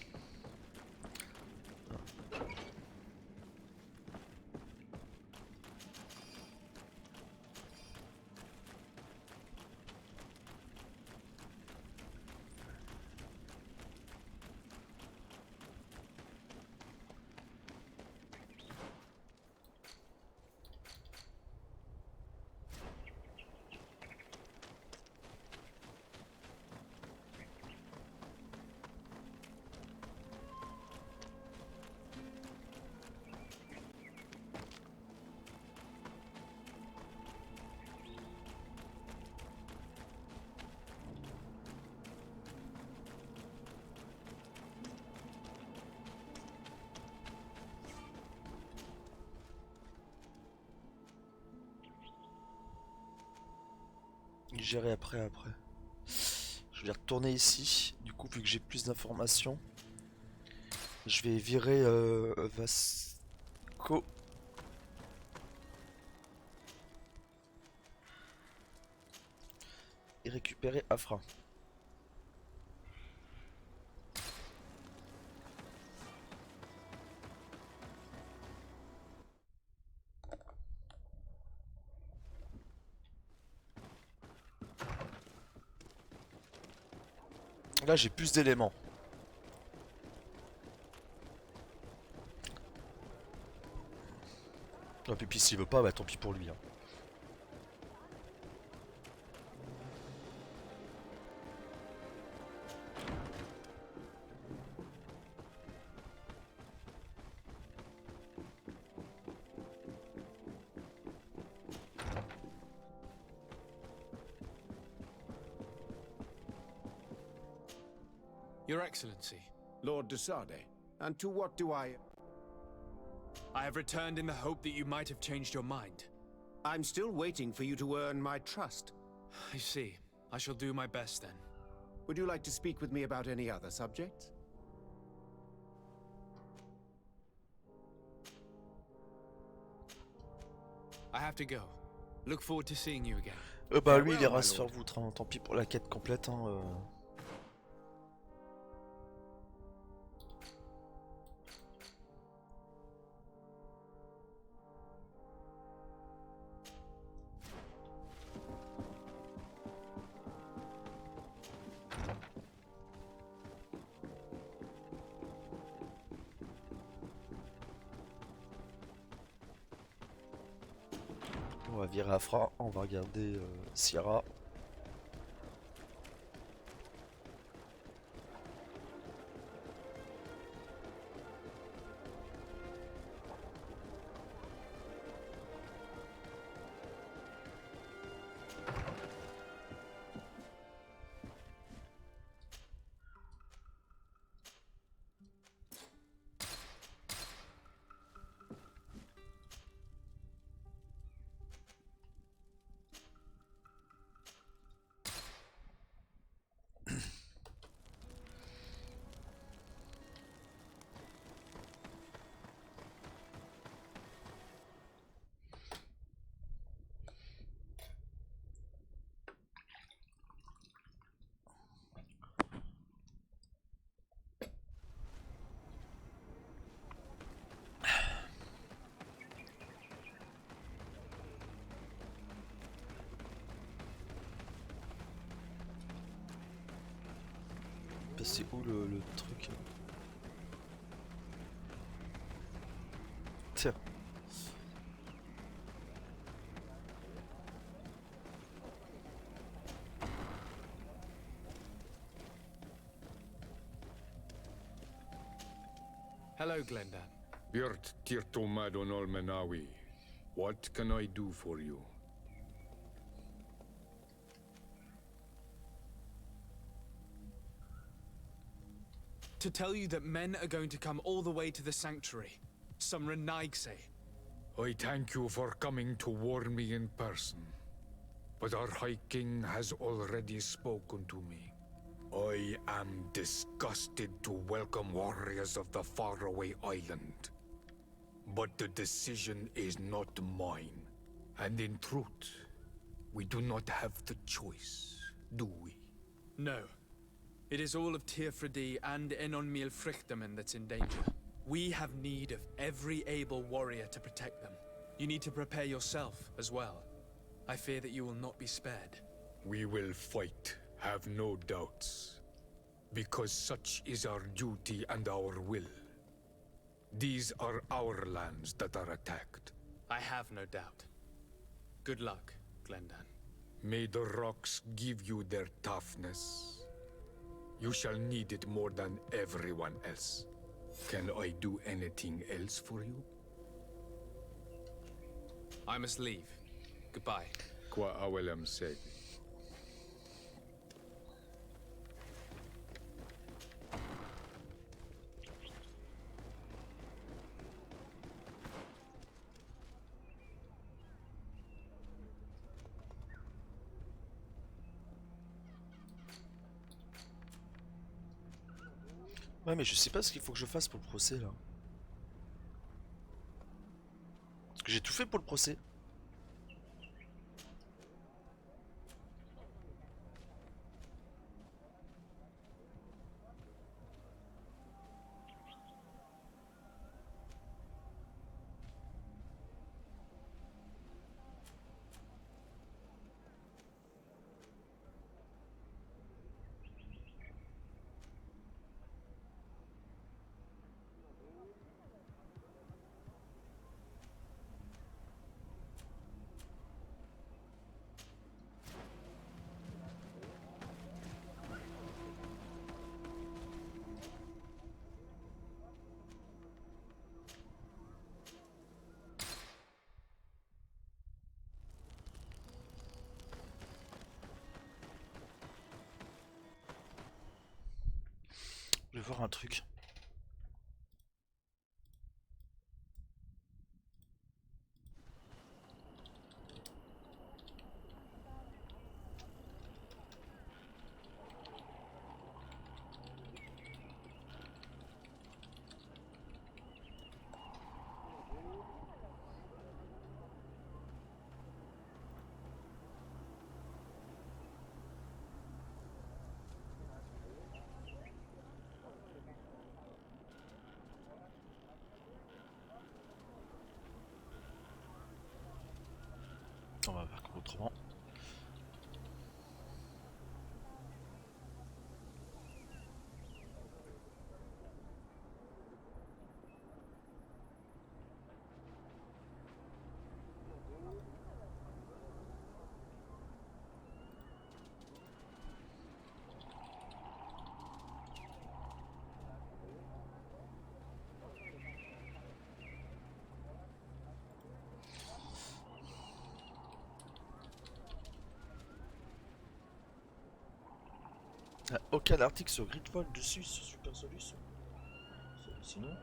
gérer après. Je vais retourner ici. Du coup, vu que j'ai plus d'informations, je vais virer Vasco. Et récupérer Afra. Là, j'ai plus d'éléments. Et puis s'il veut pas, bah tant pis pour lui. Hein. Your Excellency. Lord de Sardet, and to what do I have returned in the hope that you might have changed your mind. I'm still waiting for you to earn my trust. I see. I shall do my best then. Would you like to speak with me about any other subjects? I have to go. Look forward to seeing you again. Bah lui il ira se faire foutre, hein. Tant pis pour la quête complète. Hein, On va virer Afra, on va regarder Sierra. C'est où le truc? Tiens. Hello, Glendan. Birt Tirtomadon Olmenawi. What can I do for you? To tell you that men are going to come all the way to the sanctuary. Some Renaigse. I thank you for coming to warn me in person. But our High King has already spoken to me. I am disgusted to welcome warriors of the faraway island. But the decision is not mine. And in truth, we do not have the choice, do we? No. It is all of Tirfredi and Enonmil Frichtamen that's in danger. We have need of every able warrior to protect them. You need to prepare yourself as well. I fear that you will not be spared. We will fight, have no doubts. Because such is our duty and our will. These are our lands that are attacked. I have no doubt. Good luck, Glendan. May the rocks give you their toughness. You shall need it more than everyone else. Can I do anything else for you? I must leave. Goodbye. Qua awelem seg. Ouais, mais je sais pas ce qu'il faut que je fasse pour le procès là. Parce que j'ai tout fait pour le procès. Je vais voir un truc. On va faire autrement. Aucun article sur Gridfall dessus, ce super solution. Sinon.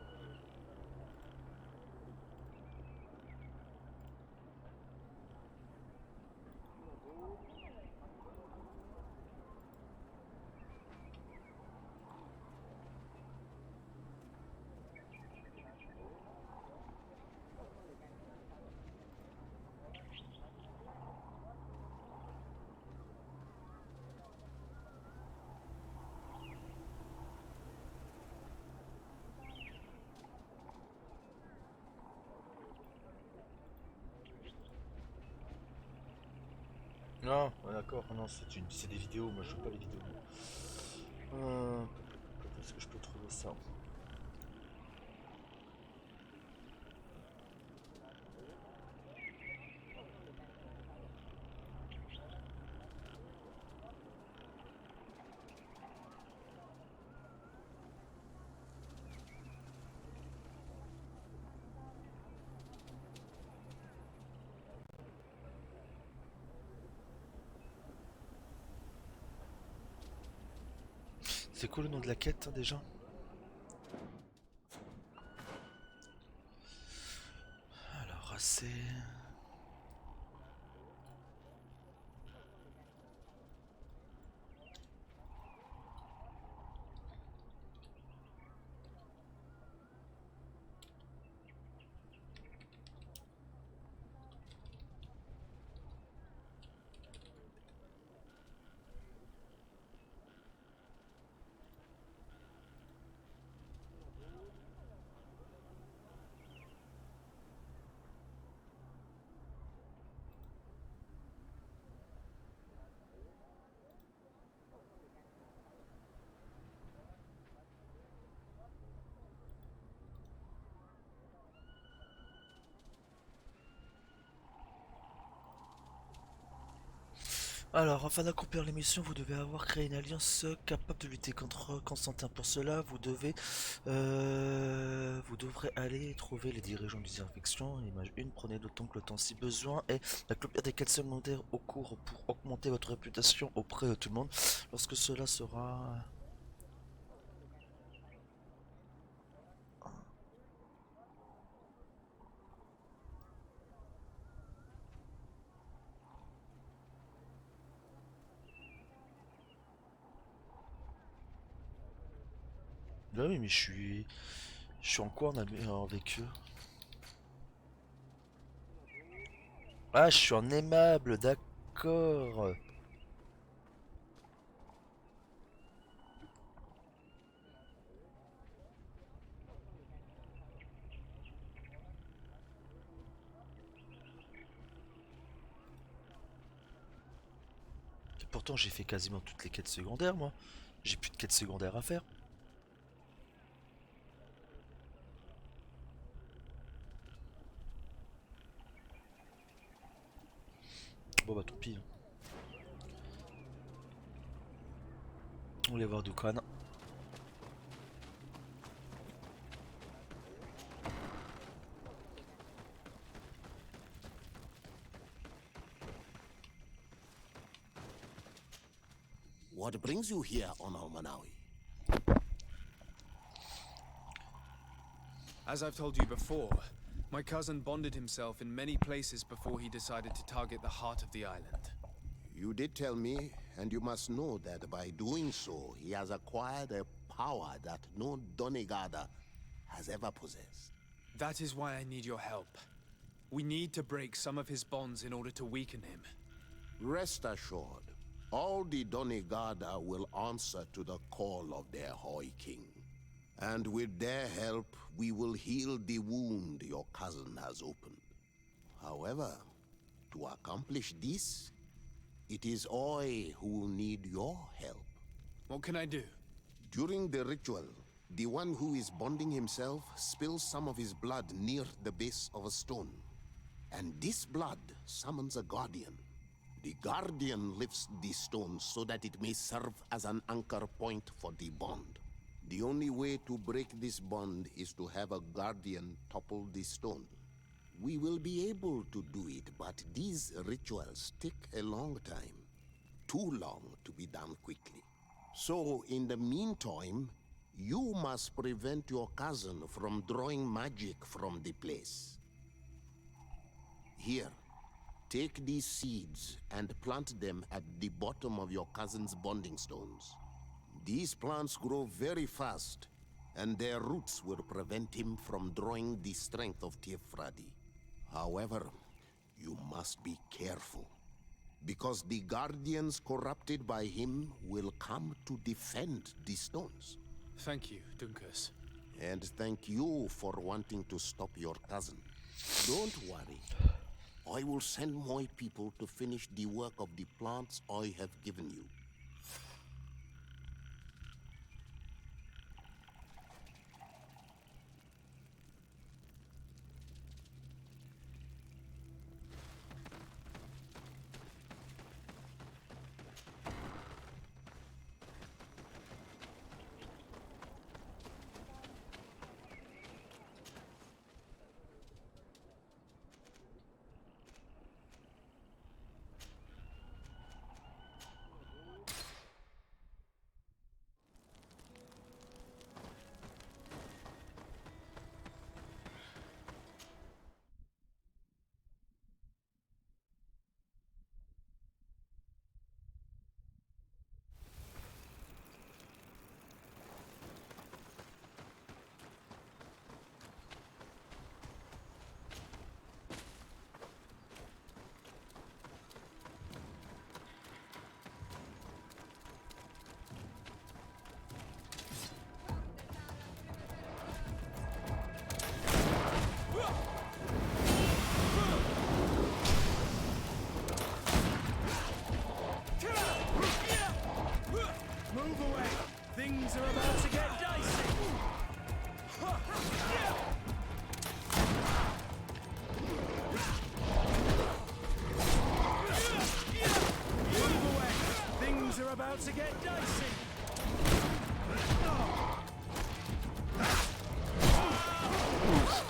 Non, ouais, d'accord, non, c'est des vidéos, moi je veux pas les vidéos. Où est-ce que je peux trouver ça? C'est quoi le nom de la quête déjà? Alors c'est... Alors, afin d'accomplir les missions, vous devez avoir créé une alliance capable de lutter contre Constantin. Pour cela, vous devrez aller trouver les dirigeants des infections. Image 1, prenez d'autant que le temps si besoin et d'accomplir des quêtes secondaires au cours pour augmenter votre réputation auprès de tout le monde. Lorsque cela sera... Bah oui, mais je suis en quoi avec eux? Ah, je suis en aimable, d'accord. Et pourtant, j'ai fait quasiment toutes les quêtes secondaires, moi. J'ai plus de quêtes secondaires à faire. Bon bah tant pis. On va aller voir Dukan. What brings you here on Almanawi? As I've told you before, my cousin bonded himself in many places before he decided to target the heart of the island. You did tell me, and you must know that by doing so, he has acquired a power that no Donegada has ever possessed. That is why I need your help. We need to break some of his bonds in order to weaken him. Rest assured, all the Donegada will answer to the call of their Hoi King. And with their help, we will heal the wound your cousin has opened. However, to accomplish this, it is I who will need your help. What can I do? During the ritual, the one who is bonding himself spills some of his blood near the base of a stone. And this blood summons a guardian. The guardian lifts the stone so that it may serve as an anchor point for the bond. The only way to break this bond is to have a guardian topple the stone. We will be able to do it, but these rituals take a long time. Too long to be done quickly. So, in the meantime, you must prevent your cousin from drawing magic from the place. Here, take these seeds and plant them at the bottom of your cousin's bonding stones. These plants grow very fast, and their roots will prevent him from drawing the strength of Tiefradi. However, you must be careful, because the guardians corrupted by him will come to defend the stones. Thank you, Dunkus. And thank you for wanting to stop your cousin. Don't worry. I will send my people to finish the work of the plants I have given you. Move away! Things are about to get dicey! Move away! Things are about to get dicey!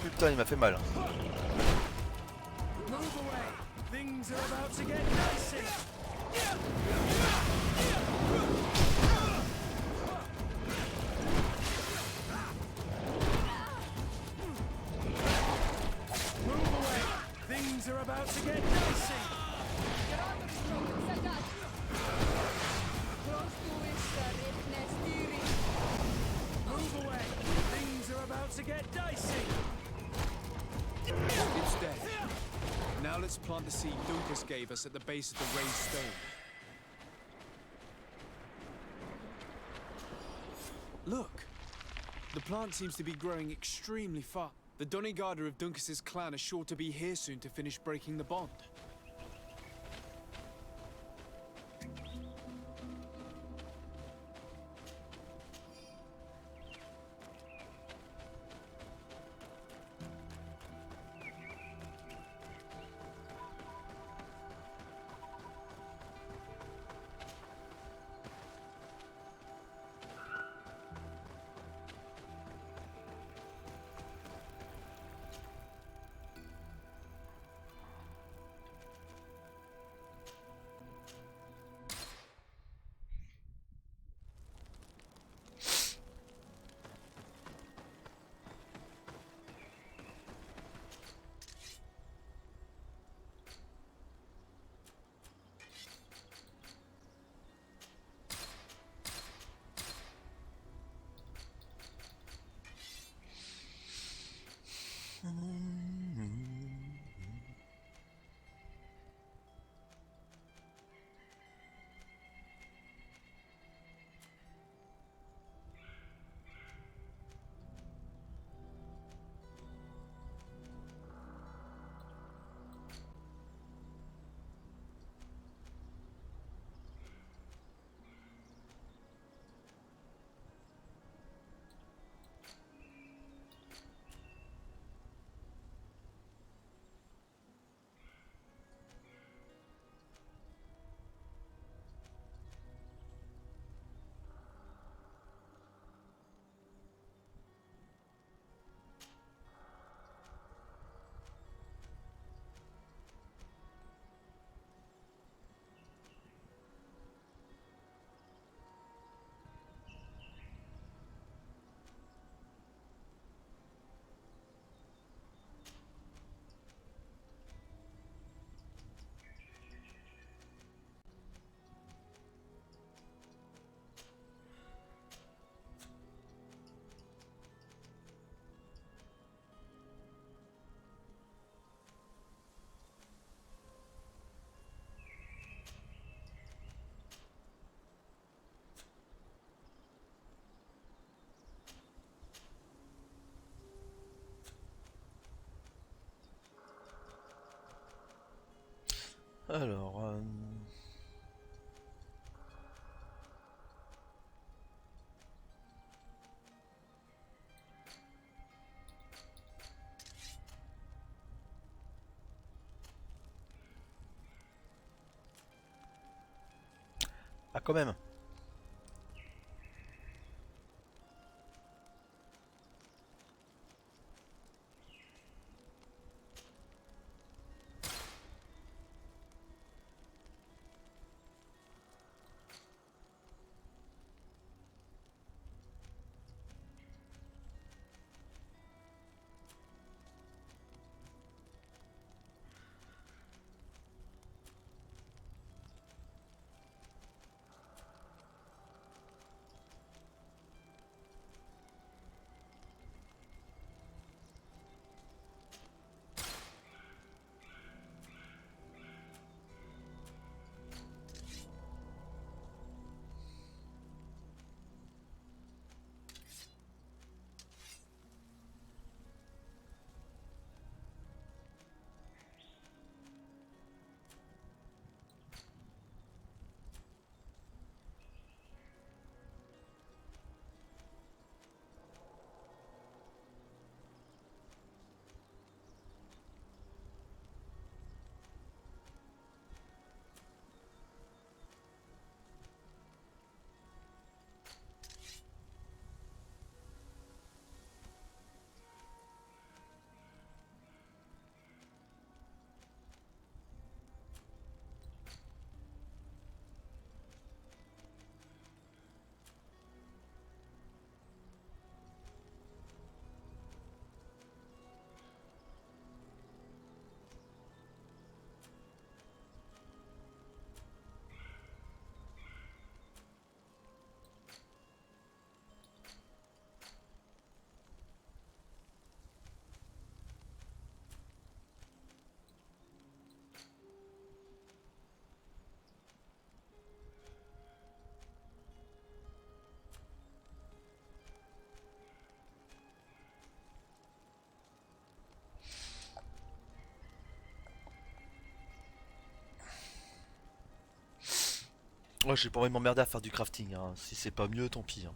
Putain, il m'a fait mal. Move away! Things are about to get dicey! Move away! Things are about to get dicey! Move Move away! Things are about to get dicey! It's dead. Now let's plant the seed Duncas gave us at the base of the raised stone. Look! The plant seems to be growing extremely fast. The Donigarda of Duncas's clan are sure to be here soon to finish breaking the bond. Alors, ah quand même. Ouais, j'ai pas envie de m'emmerder à faire du crafting, hein. Si c'est pas mieux, tant pis, hein.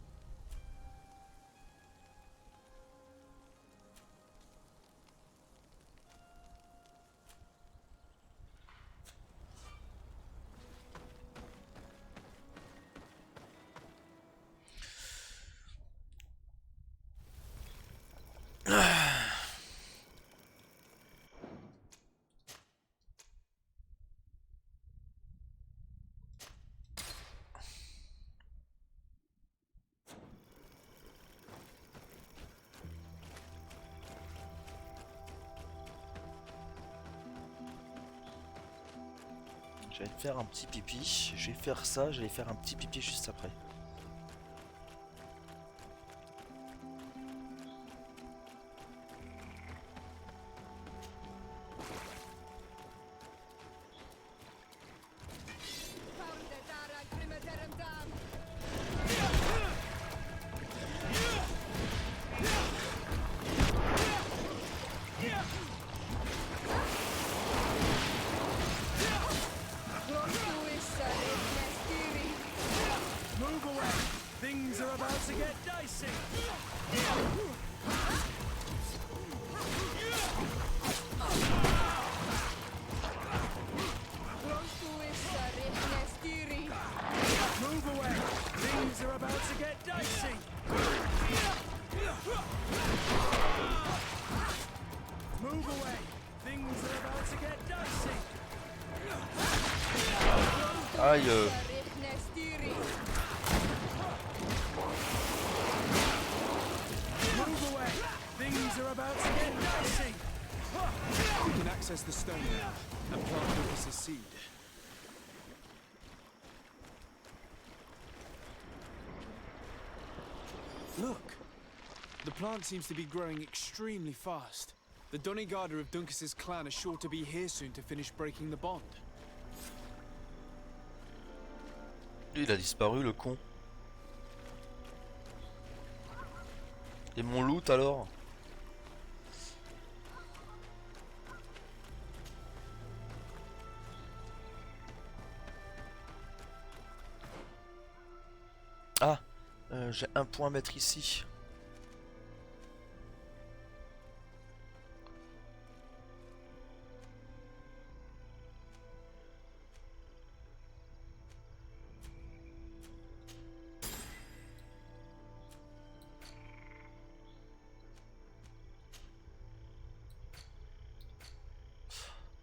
J'allais faire un petit pipi, je vais faire ça, j'allais faire un petit pipi juste après. Move away! Things are about to get dicey! Move away! Things are about to get dicey! Move away! Things are about to get dicey! Aïe. Move away! Things are about to get dicey! We can access the stone now and plant Lucas's seed. Look! The plant seems to be growing extremely fast. The Donigada of Duncas's clan are sure to be here soon to finish breaking the bond. Il a disparu, le con. Et mon loot alors? Ah, j'ai un point à mettre ici.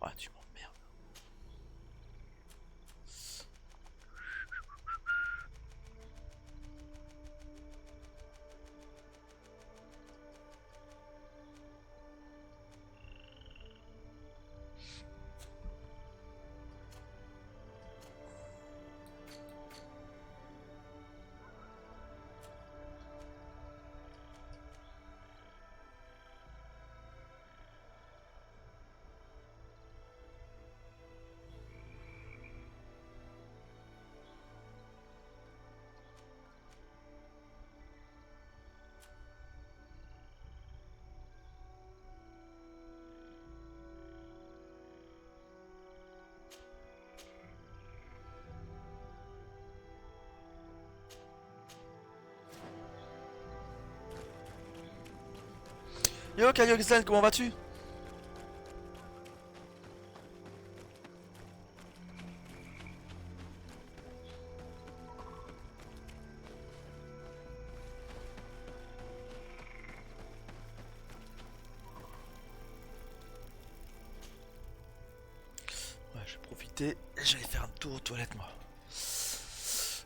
Ah, tu m'emmerdes. Yo XVII, comment vas-tu? Ouais, je vais profiter, j'allais faire un tour aux toilettes moi.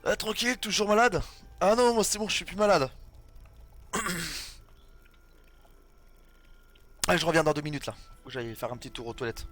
Ah, tranquille, toujours malade? Ah non, moi c'est bon, je suis plus malade. Ah, je reviens dans 2 minutes là. Faut que j'aille faire un petit tour aux toilettes.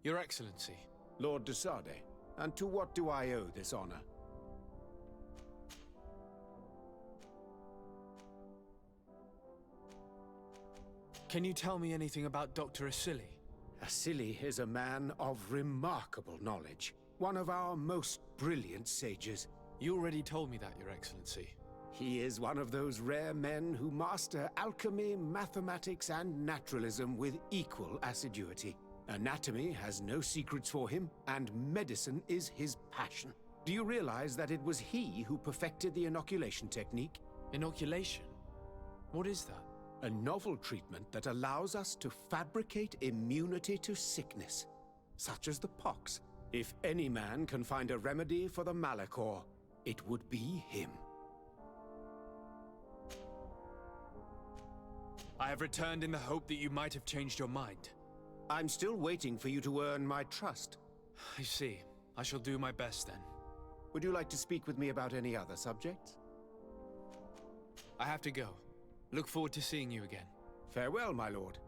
Your Excellency. Lord de Sardet, and to what do I owe this honor? Can you tell me anything about Dr. Asili? Asili is a man of remarkable knowledge, one of our most brilliant sages. You already told me that, Your Excellency. He is one of those rare men who master alchemy, mathematics, and naturalism with equal assiduity. Anatomy has no secrets for him, and medicine is his passion. Do you realize that it was he who perfected the inoculation technique? Inoculation? What is that? A novel treatment that allows us to fabricate immunity to sickness, such as the pox. If any man can find a remedy for the Malachor, it would be him. I have returned in the hope that you might have changed your mind. I'm still waiting for you to earn my trust. I see. I shall do my best then. Would you like to speak with me about any other subjects? I have to go. Look forward to seeing you again. Farewell, my lord.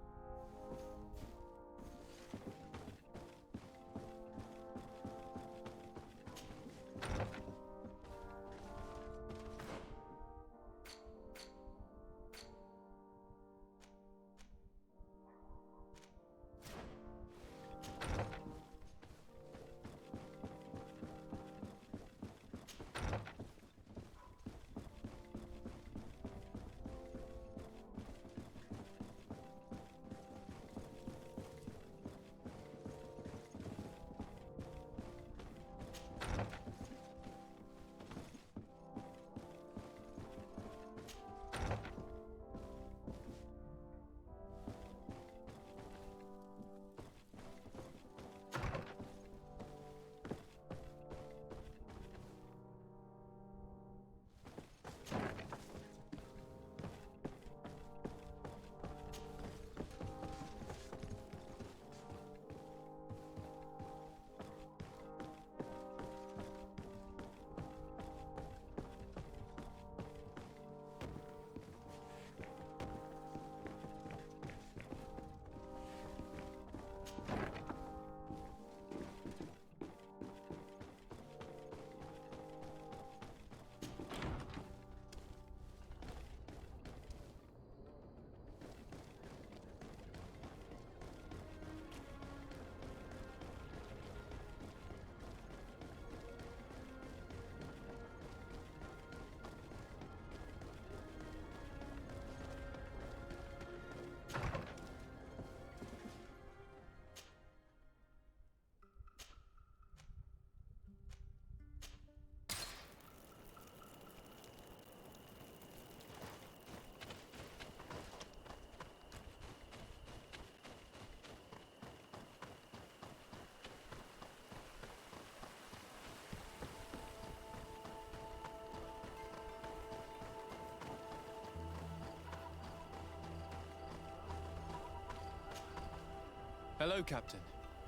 Hello, Captain.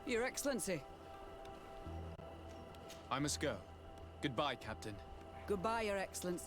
Your Excellency. I must go. Goodbye, Captain. Goodbye, Your Excellency.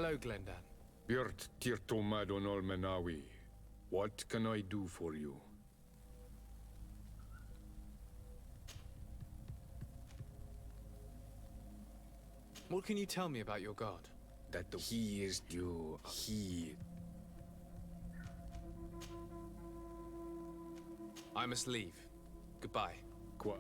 Hello, Glendan. Birt Tirtomadon Olmenawi. What can I do for you? What can you tell me about your god? That he is due. I must leave. Goodbye. Qua.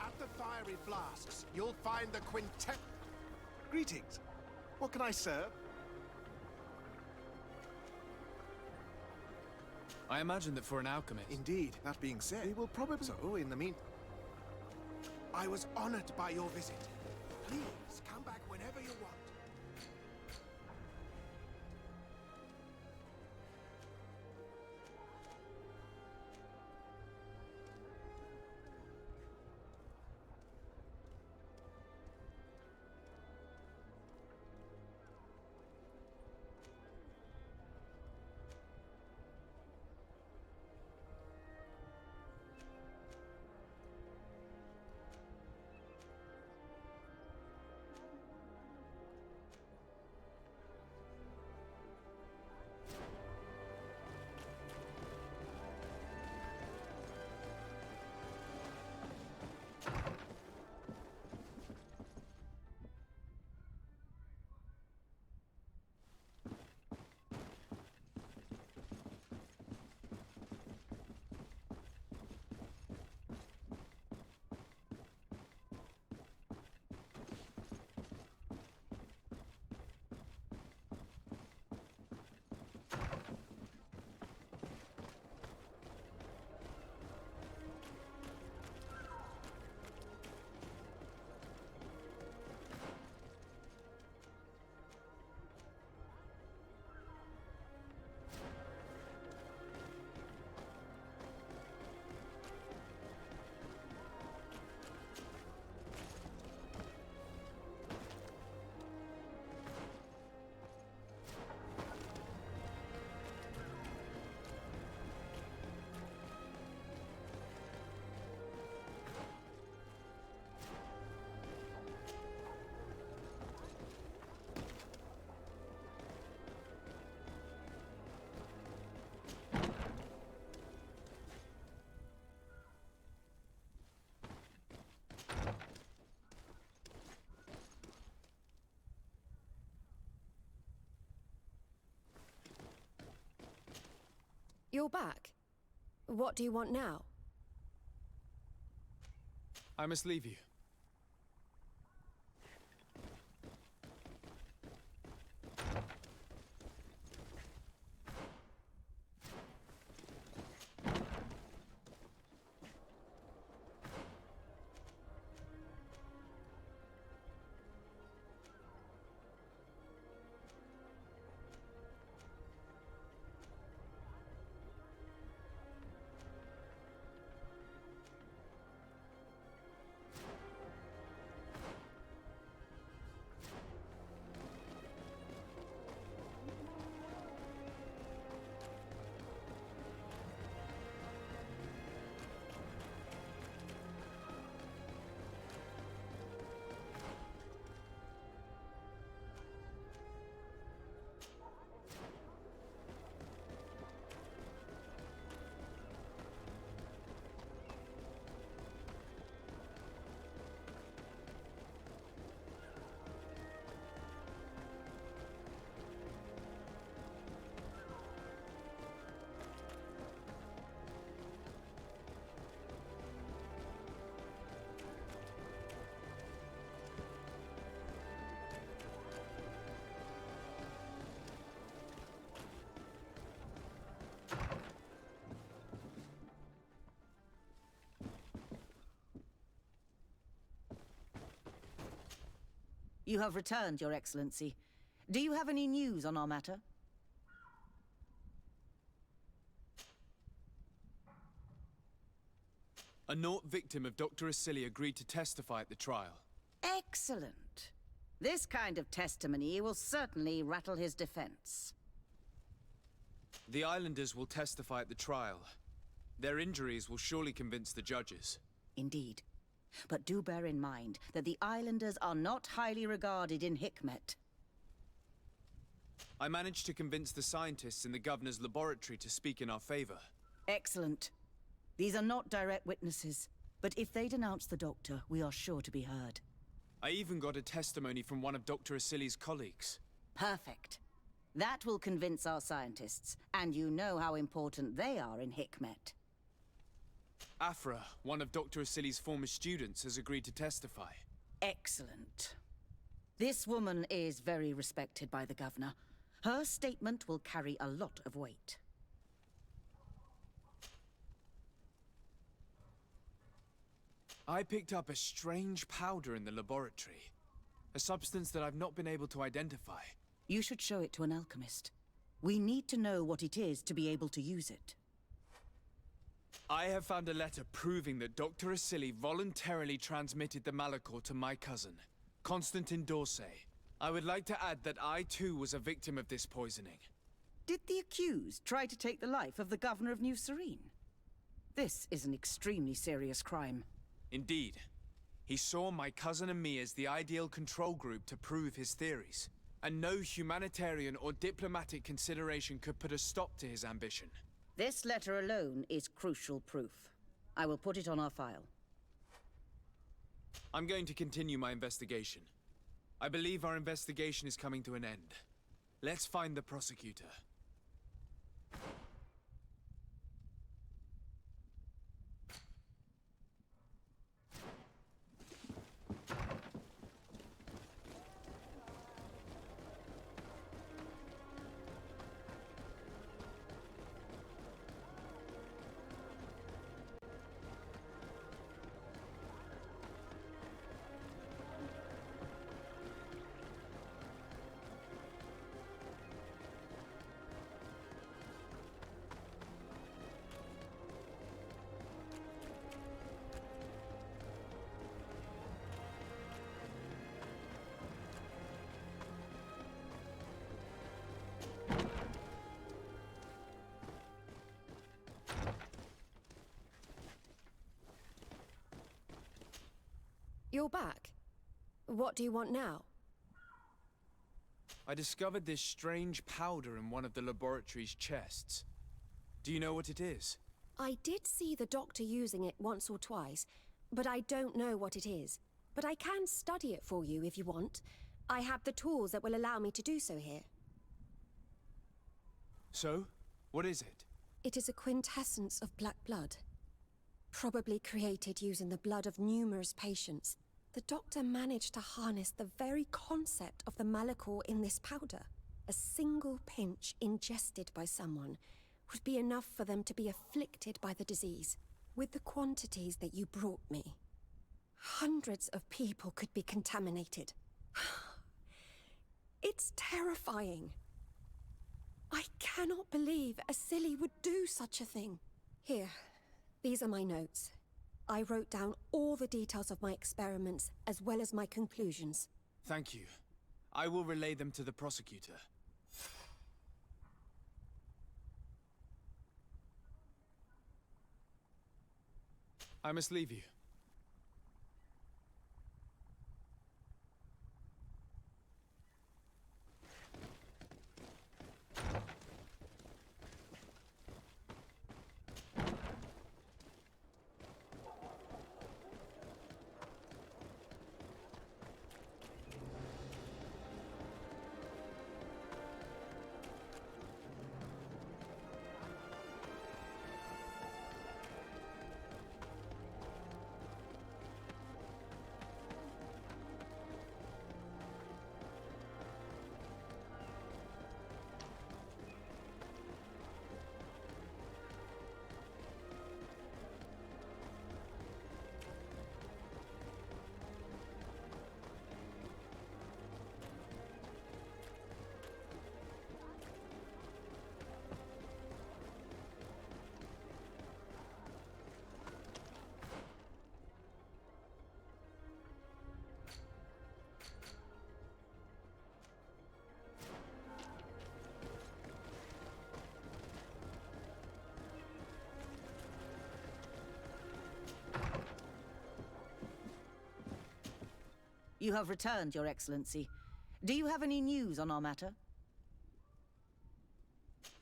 At the fiery flasks, you'll find the quintet. Greetings. What can I serve? I imagine that for an alchemist... Indeed. That being said, we will probably... So, in the mean... I was honored by your visit. Please, come back whenever you want. You're back. What do you want now? I must leave you. You have returned, Your Excellency. Do you have any news on our matter? A Naut victim of Dr. Asili agreed to testify at the trial. Excellent. This kind of testimony will certainly rattle his defense. The islanders will testify at the trial. Their injuries will surely convince the judges. Indeed. But do bear in mind that the islanders are not highly regarded in Hikmet. I managed to convince the scientists in the governor's laboratory to speak in our favor. Excellent. These are not direct witnesses, but if they denounce the doctor, we are sure to be heard. I even got a testimony from one of Dr. Asili's colleagues. Perfect. That will convince our scientists, and you know how important they are in Hikmet. Afra, one of Dr. Asili's former students, has agreed to testify. Excellent. This woman is very respected by the governor. Her statement will carry a lot of weight. I picked up a strange powder in the laboratory. A substance that I've not been able to identify. You should show it to an alchemist. We need to know what it is to be able to use it. I have found a letter proving that Dr. Asili voluntarily transmitted the Malachor to my cousin, Constantin d'Orsay. I would like to add that I too was a victim of this poisoning. Did the accused try to take the life of the governor of New Serene? This is an extremely serious crime. Indeed. He saw my cousin and me as the ideal control group to prove his theories. And no humanitarian or diplomatic consideration could put a stop to his ambition. This letter alone is crucial proof. I will put it on our file. I'm going to continue my investigation. I believe our investigation is coming to an end. Let's find the prosecutor. You're back. What do you want now? I discovered this strange powder in one of the laboratory's chests. Do you know what it is? I did see the doctor using it once or twice, but I don't know what it is. But I can study it for you if you want. I have the tools that will allow me to do so here. So, what is it? It is a quintessence of black blood. Probably created using the blood of numerous patients. The doctor managed to harness the very concept of the Malachor in this powder. A single pinch ingested by someone would be enough for them to be afflicted by the disease. With the quantities that you brought me, hundreds of people could be contaminated. It's terrifying. I cannot believe a silly would do such a thing. Here, these are my notes. I wrote down all the details of my experiments, as well as my conclusions. Thank you. I will relay them to the prosecutor. I must leave you. You have returned, Your Excellency. Do you have any news on our matter?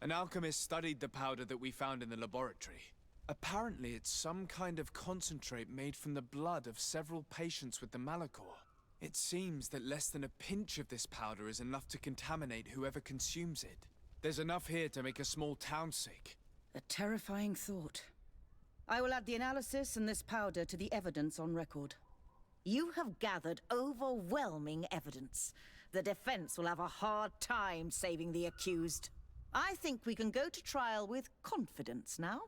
An alchemist studied the powder that we found in the laboratory. Apparently, it's some kind of concentrate made from the blood of several patients with the Malachor. It seems that less than a pinch of this powder is enough to contaminate whoever consumes it. There's enough here to make a small town sick. A terrifying thought. I will add the analysis and this powder to the evidence on record. You have gathered overwhelming evidence. The defense will have a hard time saving the accused. I think we can go to trial with confidence now.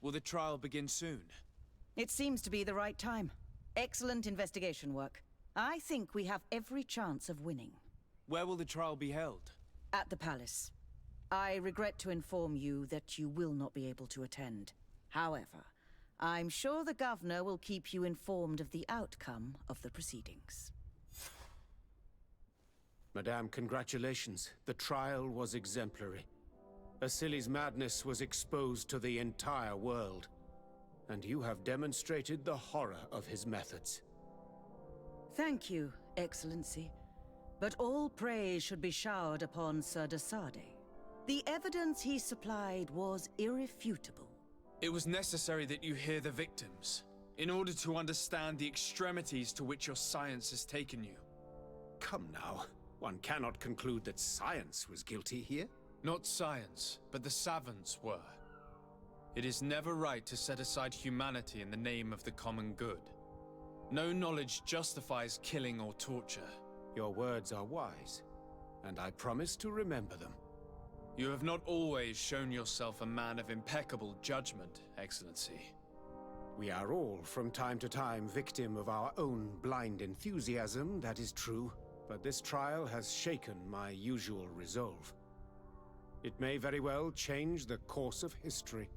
Will the trial begin soon? It seems to be the right time. Excellent investigation work. I think we have every chance of winning. Where will the trial be held? At the palace. I regret to inform you that you will not be able to attend. However, I'm sure the governor will keep you informed of the outcome of the proceedings. Madame, congratulations. The trial was exemplary. Asili's madness was exposed to the entire world, and you have demonstrated the horror of his methods. Thank you, Excellency. But all praise should be showered upon Sir Desade. The evidence he supplied was irrefutable. It was necessary that you hear the victims, in order to understand the extremities to which your science has taken you. Come now, one cannot conclude that science was guilty here. Not science, but the savants were. It is never right to set aside humanity in the name of the common good. No knowledge justifies killing or torture. Your words are wise, and I promise to remember them. You have not always shown yourself a man of impeccable judgment, Excellency. We are all, from time to time, victim of our own blind enthusiasm, that is true. But this trial has shaken my usual resolve. It may very well change the course of history.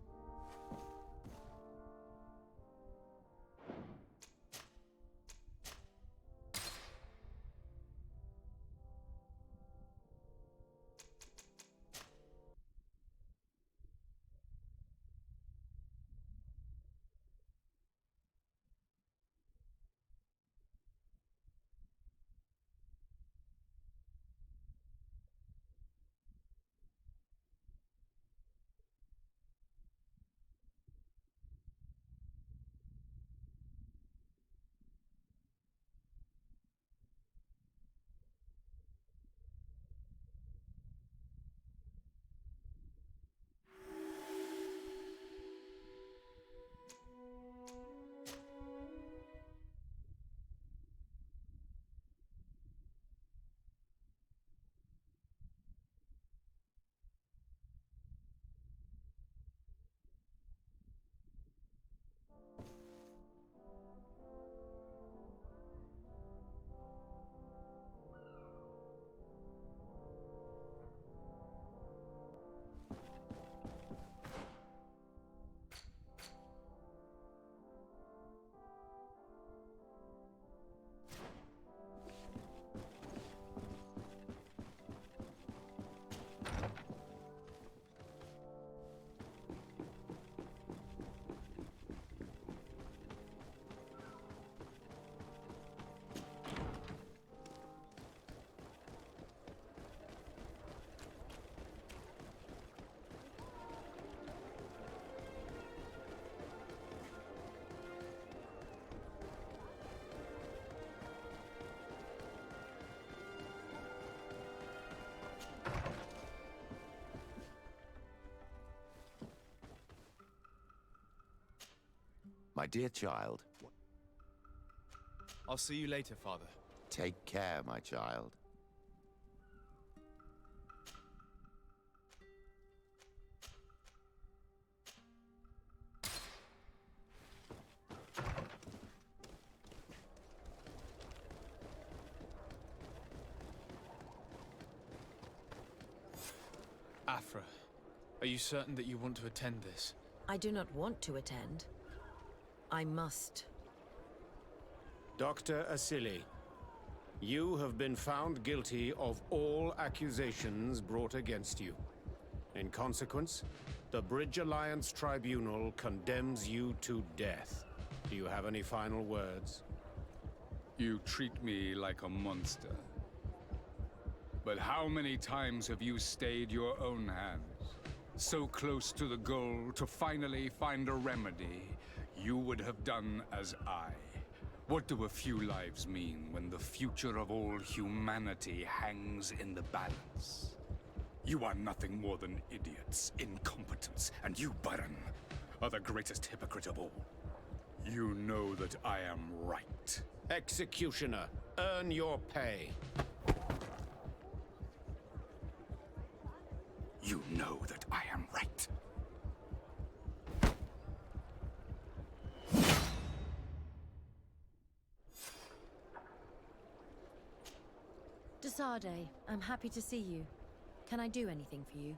My dear child, I'll see you later, Father. take care, my child. Afra, are you certain that you want to attend this? I do not want to attend. I must. Dr. Asili, you have been found guilty of all accusations brought against you. In consequence, the Bridge Alliance Tribunal condemns you to death. Do you have any final words? You treat me like a monster. But how many times have you stayed your own hand? So close to the goal to finally find a remedy, you would have done as I. What do a few lives mean when the future of all humanity hangs in the balance? You are nothing more than idiots, incompetents, and you, Baron, are the greatest hypocrite of all. You know that I am right. Executioner, earn your pay. You know that I am right. Desade, I'm happy to see you. Can I do anything for you?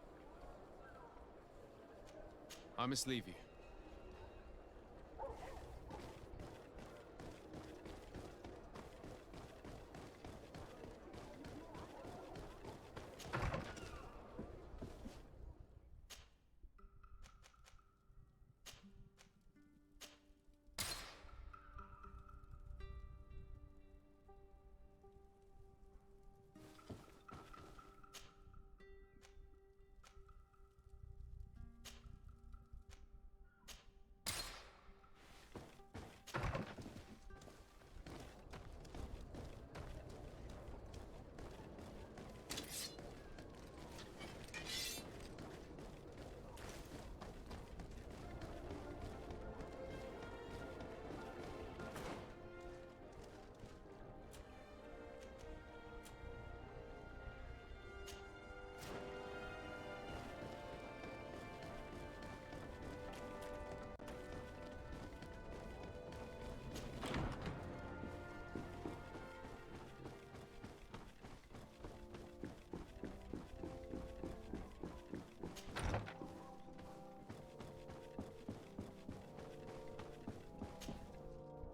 I must leave you.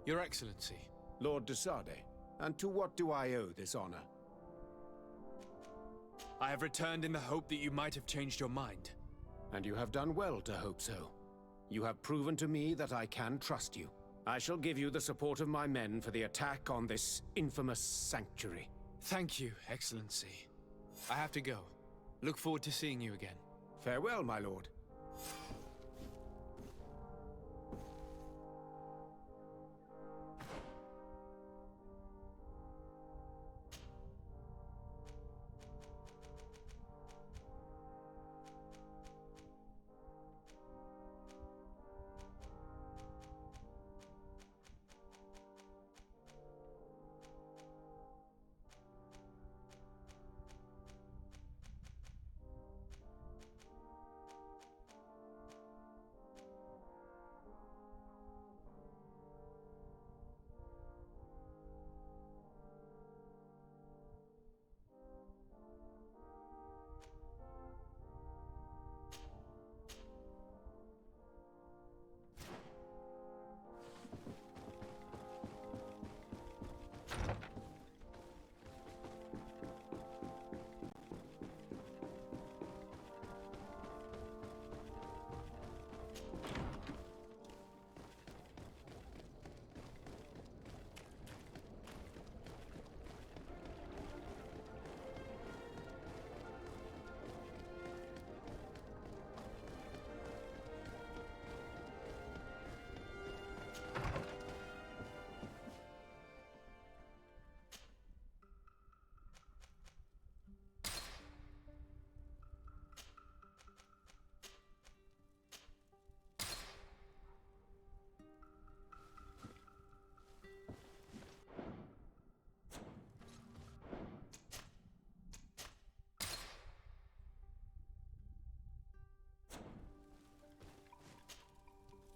Your Excellency. Lord Desade, and to what do I owe this honor? I have returned in the hope that you might have changed your mind. And you have done well to hope so. You have proven to me that I can trust you. I shall give you the support of my men for the attack on this infamous sanctuary. Thank you, Excellency. I have to go. Look forward to seeing you again. Farewell, my lord.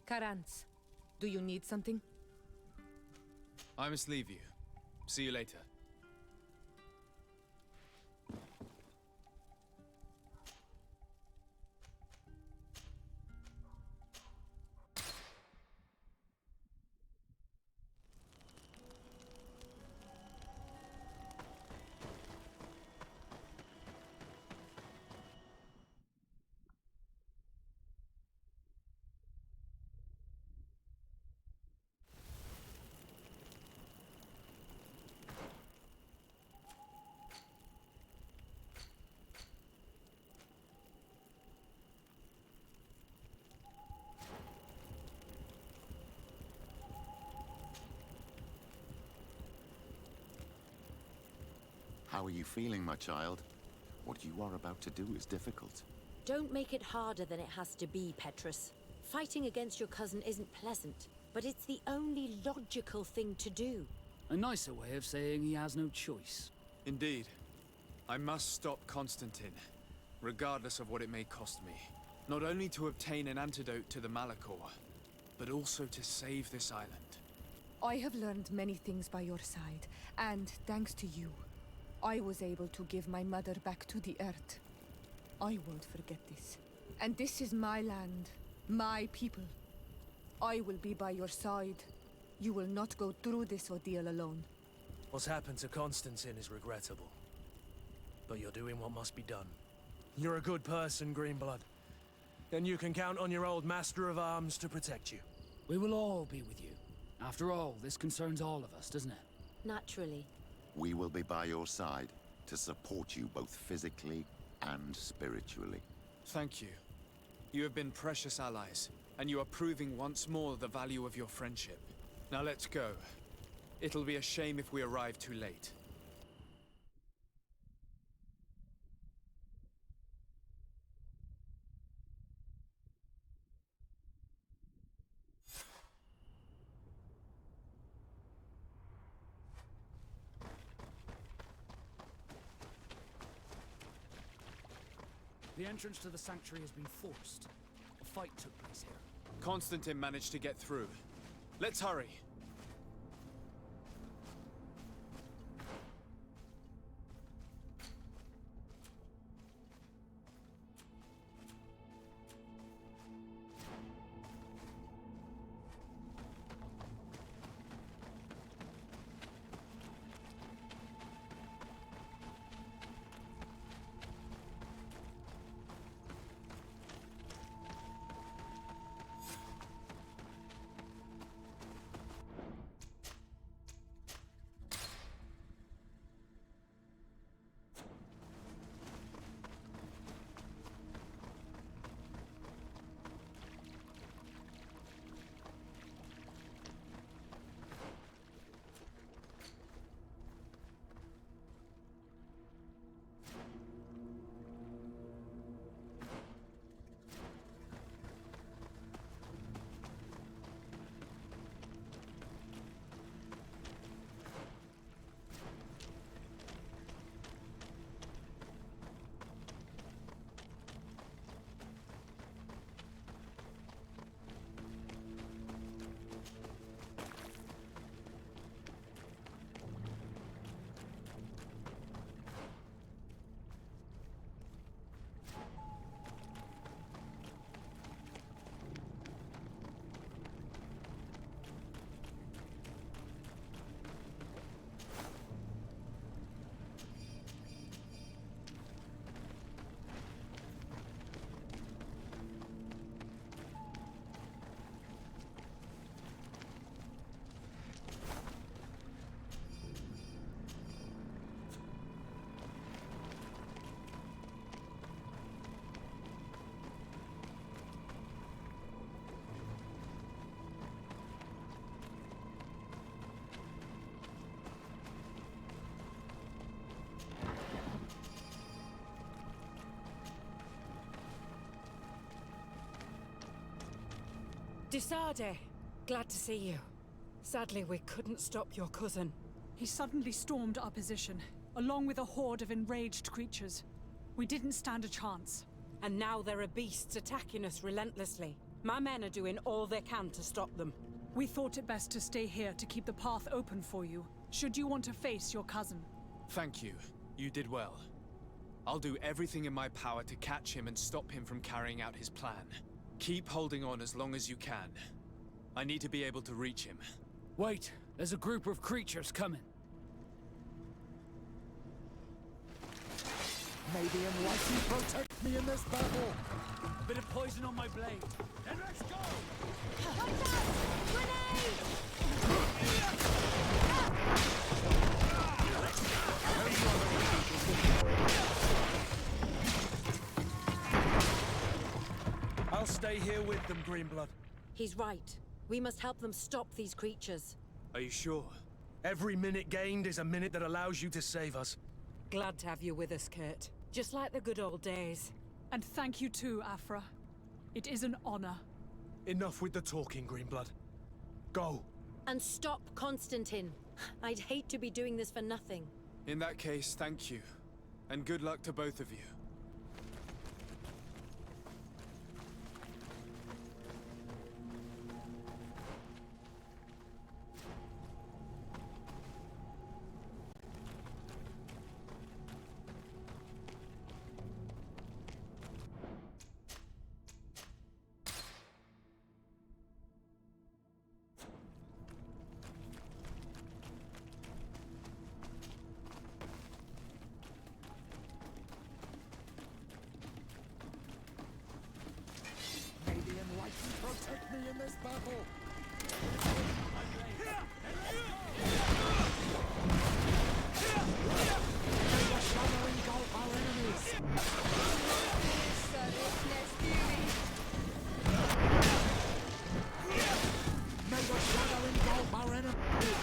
Karantz, do you need something? I must leave you. See you later. How are you feeling, my child? What you are about to do is difficult. Don't make it harder than it has to be, Petrus. Fighting against your cousin isn't pleasant, but it's the only logical thing to do. A nicer way of saying he has no choice. Indeed. I must stop Constantine, regardless of what it may cost me. Not only to obtain an antidote to the Malachor, but also to save this island. I have learned many things by your side, and thanks to you, I was able to give my mother back to the earth. I won't forget this. And this is my land, my people. I will be by your side. You will not go through this ordeal alone. What's happened to Constantine is regrettable. But you're doing what must be done. You're a good person, Greenblood. And you can count on your old master of arms to protect you. We will all be with you. After all, this concerns all of us, doesn't it? Naturally. We will be by your side to support you both physically and spiritually. Thank you. You have been precious allies, and you are proving once more the value of your friendship. Now let's go. It'll be a shame if we arrive too late. The entrance to the sanctuary has been forced. A fight took place here. Constantine managed to get through. Let's hurry. Desarde, glad to see you. Sadly, we couldn't stop your cousin. He suddenly stormed our position, along with a horde of enraged creatures. We didn't stand a chance. And now there are beasts attacking us relentlessly. My men are doing all they can to stop them. We thought it best to stay here to keep the path open for you, should you want to face your cousin. Thank you. You did well. I'll do everything in my power to catch him and stop him from carrying out his plan. Keep holding on as long as you can. I need to be able to reach him. Wait, there's a group of creatures coming. May the Enlightened protect me in this battle! A bit of poison on my blade. Then let's go! Watch out! Grenade! I'll stay here with them, Greenblood. He's right. We must help them stop these creatures. Are you sure? Every minute gained is a minute that allows you to save us. Glad to have you with us, Kurt. Just like the good old days. And thank you too, Afra. It is an honor. Enough with the talking, Greenblood. Go. And stop Constantine. I'd hate to be doing this for nothing. In that case, thank you. And good luck to both of you. Protect me in this battle! May the shadow engulf our enemies! May the shadow engulf our enemies!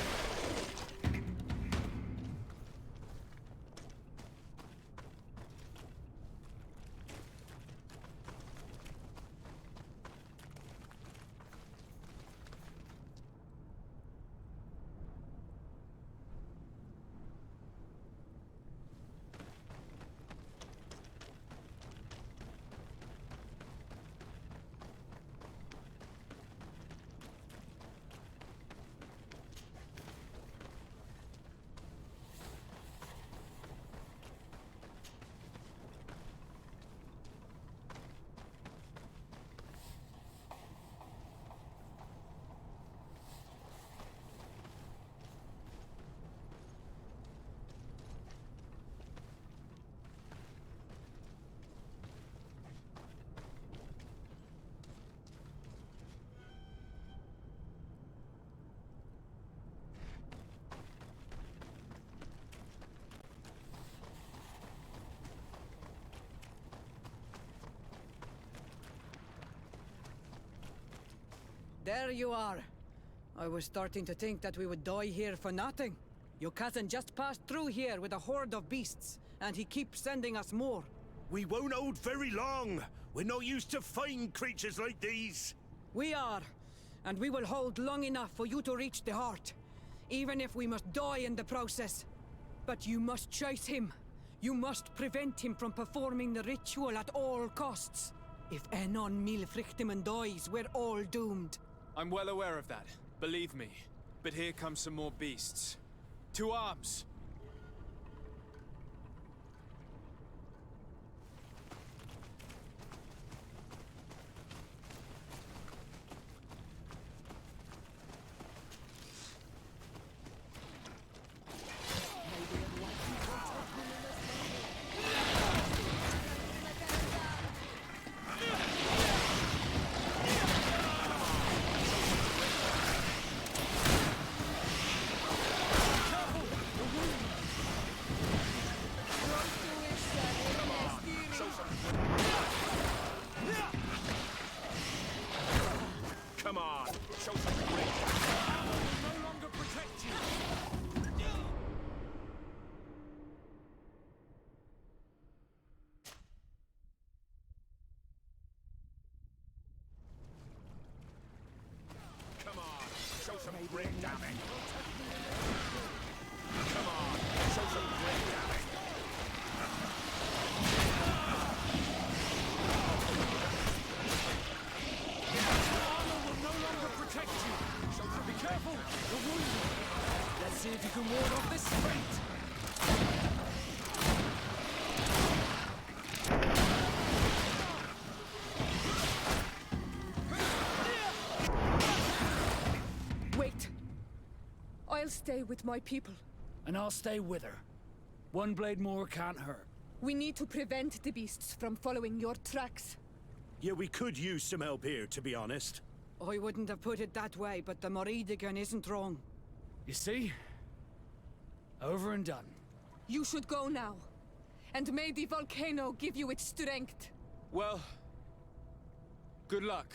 There you are. I was starting to think that we would die here for nothing. Your cousin just passed through here with a horde of beasts, and he keeps sending us more. We won't hold very long. We're not used to fighting creatures like these. We are, and we will hold long enough for you to reach the heart, even if we must die in the process. But you must chase him. You must prevent him from performing the ritual at all costs. If Enon Milfrichteman dies, we're all doomed. I'm well aware of that, believe me. But here come some more beasts. To arms! Come on, show some grit. I will no longer protect you. Come on, show some grit, damn it. Come on, show some grit, damn it. see if you can ward off this fate! Wait! I'll stay with my people. And I'll stay with her. One blade more can't hurt. We need to prevent the beasts from following your tracks. Yeah, we could use some help here, to be honest. I wouldn't have put it that way, but the Moridigan isn't wrong. You see? Over and done. You should go now. And may the volcano give you its strength. Well, good luck.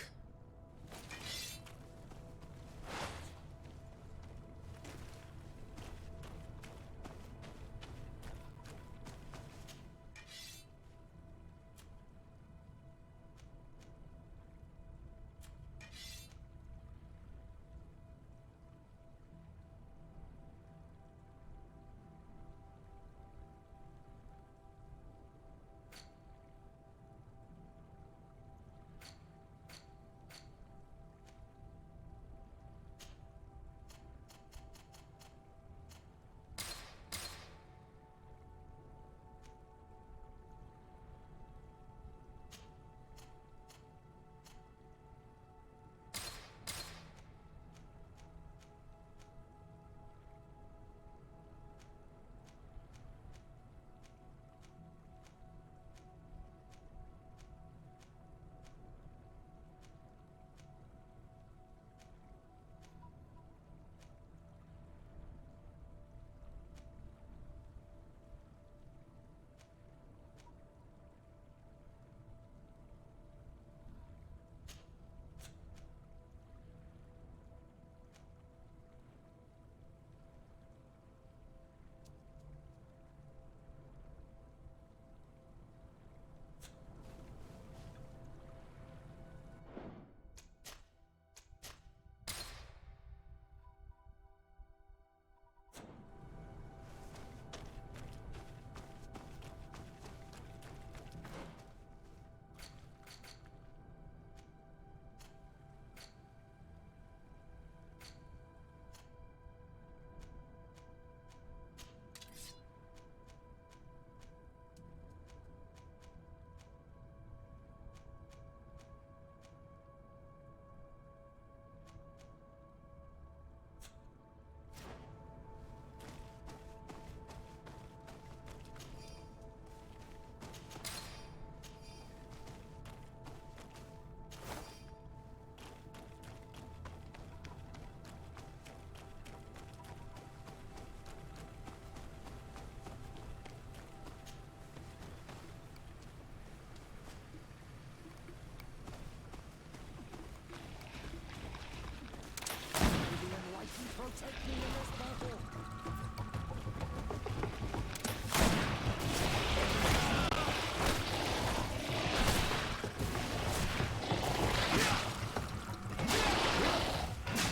Protect me in this battle!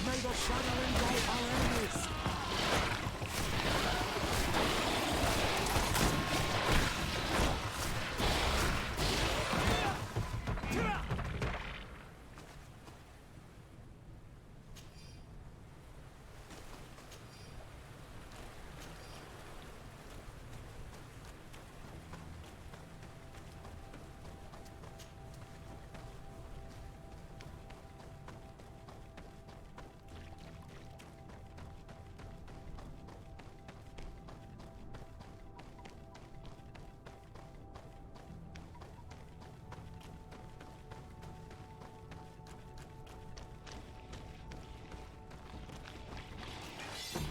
May the shadow engulf our enemies!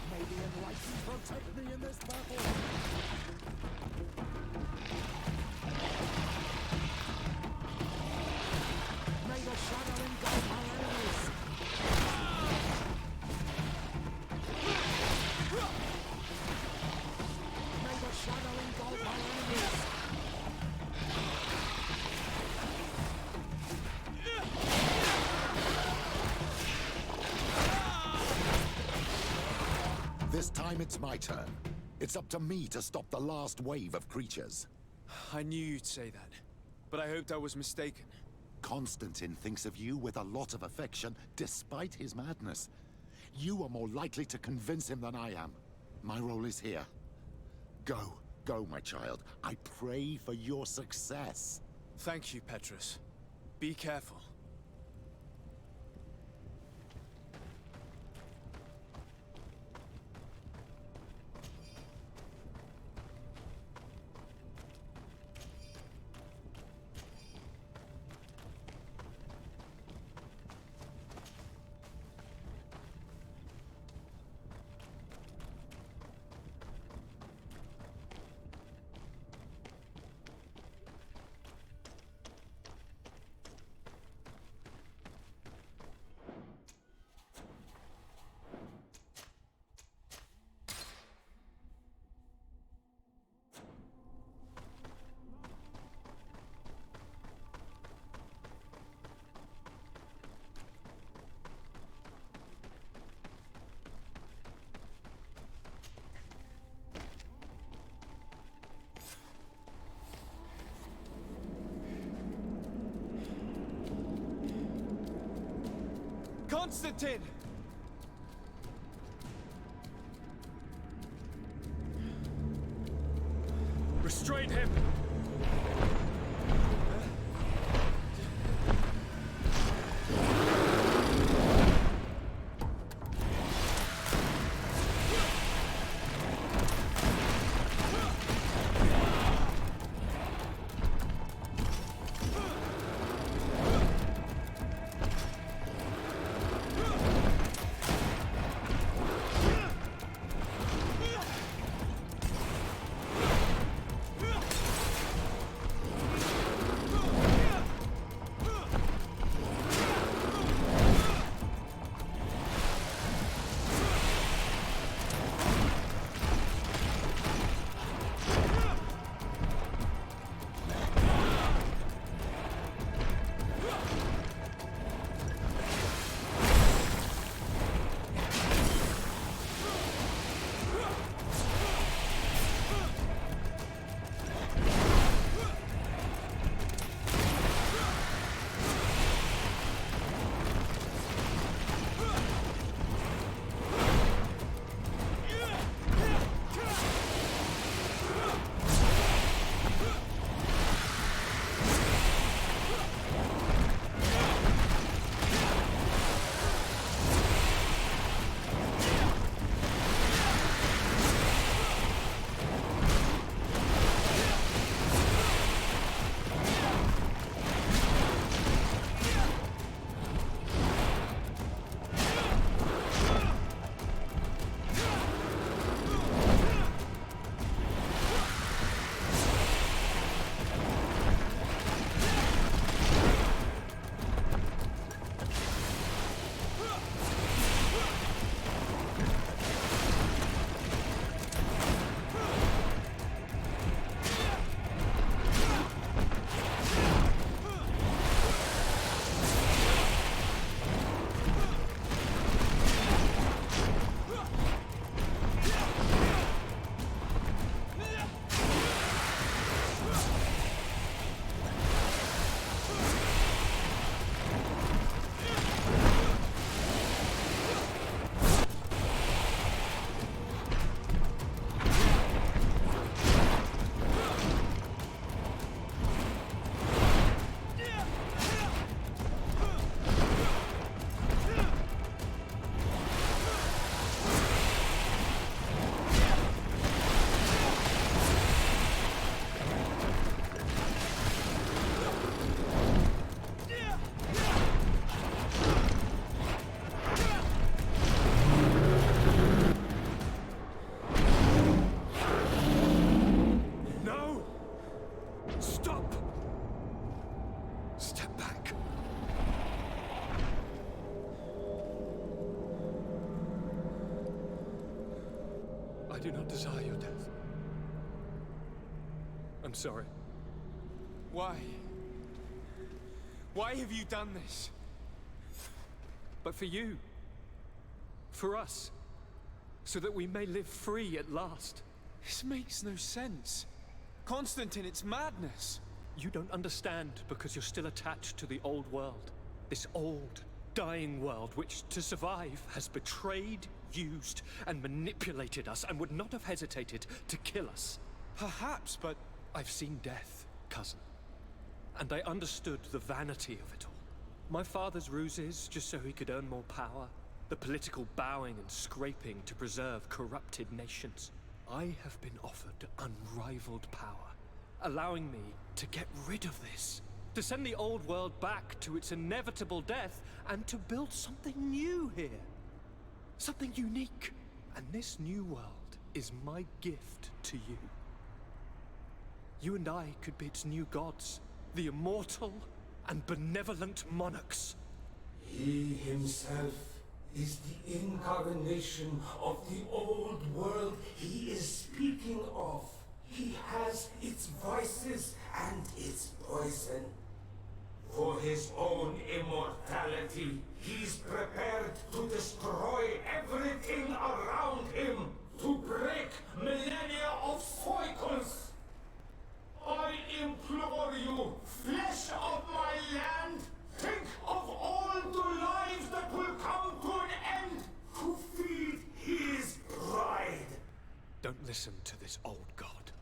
May the enlightened protect me in this battle! May the shadow engulf our enemies! May the shadow engulf our enemies! This time it's my turn. It's up to me to stop the last wave of creatures. I knew you'd say that, but I hoped I was mistaken. Constantine thinks of you with a lot of affection, despite his madness. You are more likely to convince him than I am. My role is here. Go, go, my child. I pray for your success. Thank you, Petrus. Be careful. Constantine! Restrain him! I do not desire your death. I'm sorry. Why? Why have you done this? But for you. For us. So that we may live free at last. This makes no sense. Constantine, it's madness. You don't understand because you're still attached to the old world. This old, dying world which, to survive, has betrayed, used, and manipulated us and would not have hesitated to kill us. Perhaps, but I've seen death, cousin. And I understood the vanity of it all. My father's ruses just so he could earn more power. The political bowing and scraping to preserve corrupted nations. I have been offered unrivaled power, allowing me to get rid of this. To send the old world back to its inevitable death and to build something new here. Something unique. And this new world is my gift to you. You and I could be its new gods, the immortal and benevolent monarchs. He himself is the incarnation of the old world he is speaking of. He has its vices and its poison. For his own immortality, he's prepared to destroy everything around him, to break millennia of cycles. I implore you, flesh of my land, think of all the lives that will come to an end to feed his pride. Don't listen to this old god.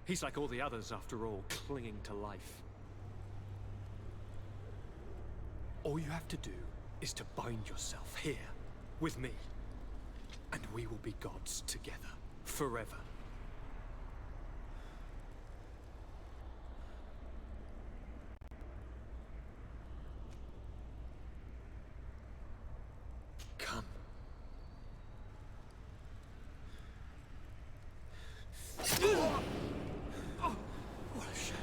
He's like all the others, after all, clinging to life. All you have to do is to bind yourself here, with me. And we will be gods together, forever. Come. What a shame.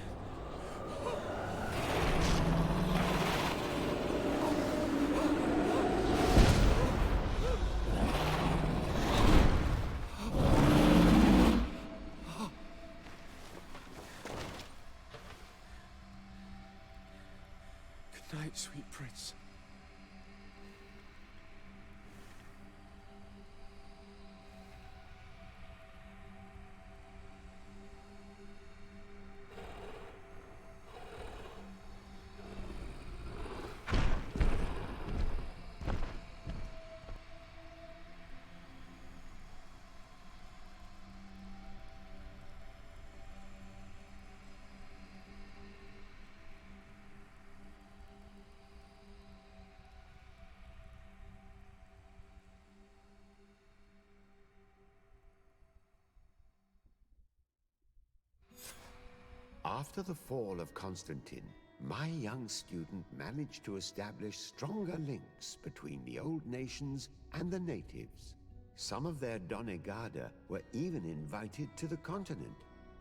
Good night, sweet prince. After the fall of Constantine, my young student managed to establish stronger links between the old nations and the natives. Some of their Donegada were even invited to the continent,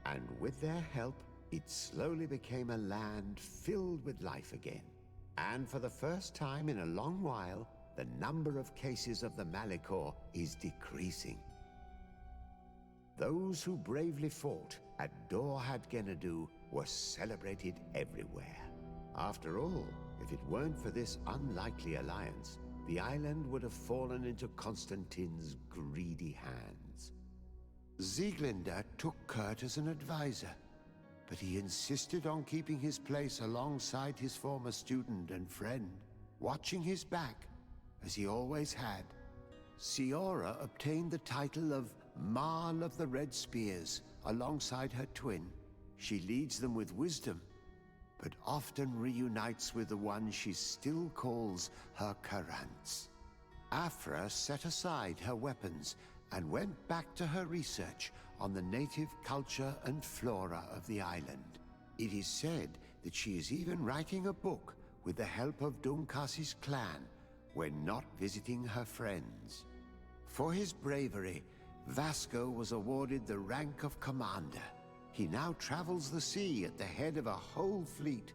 and with their help, it slowly became a land filled with life again. And for the first time in a long while, the number of cases of the Malichor is decreasing. Those who bravely fought at Dor had Gennadu were celebrated everywhere. After all, if it weren't for this unlikely alliance, the island would have fallen into Constantine's greedy hands. Sieglinde took Kurt as an advisor, but he insisted on keeping his place alongside his former student and friend, watching his back, as he always had. Siora obtained the title of Marl of the Red Spears alongside her twin. She leads them with wisdom, but often reunites with the one she still calls her Karants. Afra set aside her weapons and went back to her research on the native culture and flora of the island. It is said that she is even writing a book with the help of Dunkasi's clan when not visiting her friends. For his bravery, Vasco was awarded the rank of commander. He now travels the sea at the head of a whole fleet,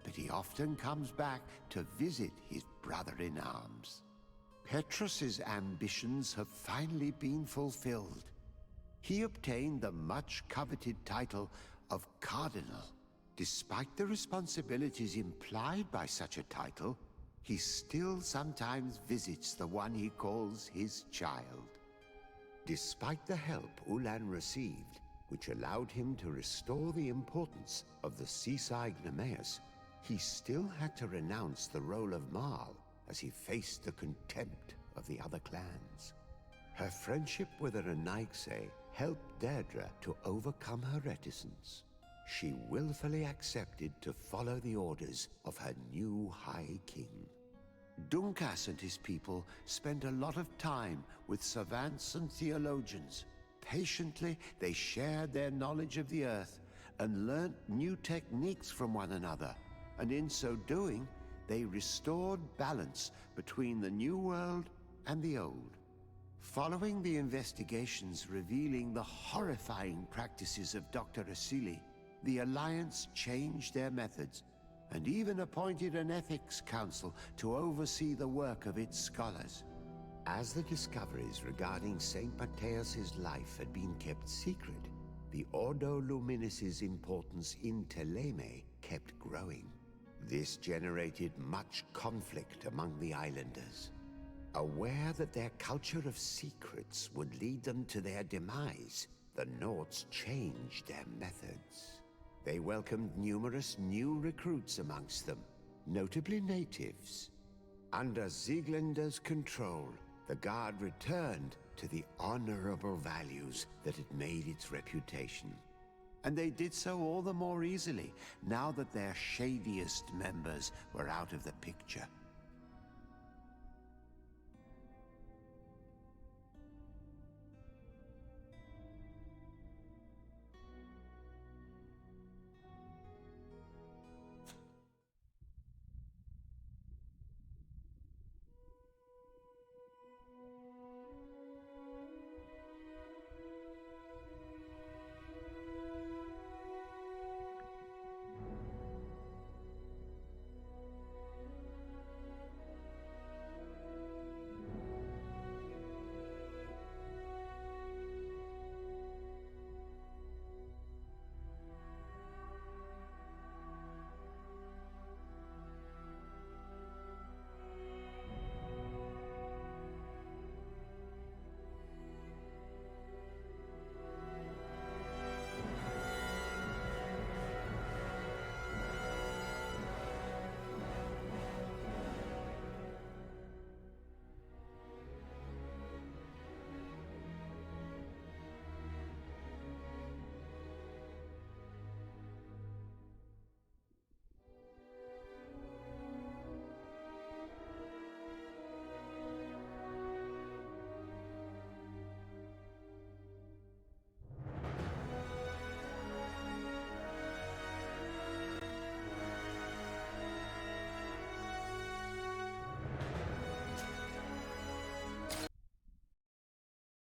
but he often comes back to visit his brother-in-arms. Petrus's ambitions have finally been fulfilled. He obtained the much-coveted title of Cardinal. Despite the responsibilities implied by such a title, he still sometimes visits the one he calls his child. Despite the help Ulan received, which allowed him to restore the importance of the seaside Nemeus, he still had to renounce the role of Marl, as he faced the contempt of the other clans. Her friendship with Renaigse helped Deirdre to overcome her reticence. She willfully accepted to follow the orders of her new High King. Dunkas and his people spent a lot of time with savants and theologians. Patiently, they shared their knowledge of the Earth and learnt new techniques from one another, and in so doing, they restored balance between the New World and the Old. Following the investigations revealing the horrifying practices of Dr. Asili, the Alliance changed their methods and even appointed an ethics council to oversee the work of its scholars. As the discoveries regarding St. Mateus's life had been kept secret, the Ordo Luminis's importance in Teleme kept growing. This generated much conflict among the islanders. Aware that their culture of secrets would lead them to their demise, the Nords changed their methods. They welcomed numerous new recruits amongst them, notably natives. Under Sieglinder's control, the Guard returned to the honorable values that had made its reputation. And they did so all the more easily, now that their shadiest members were out of the picture.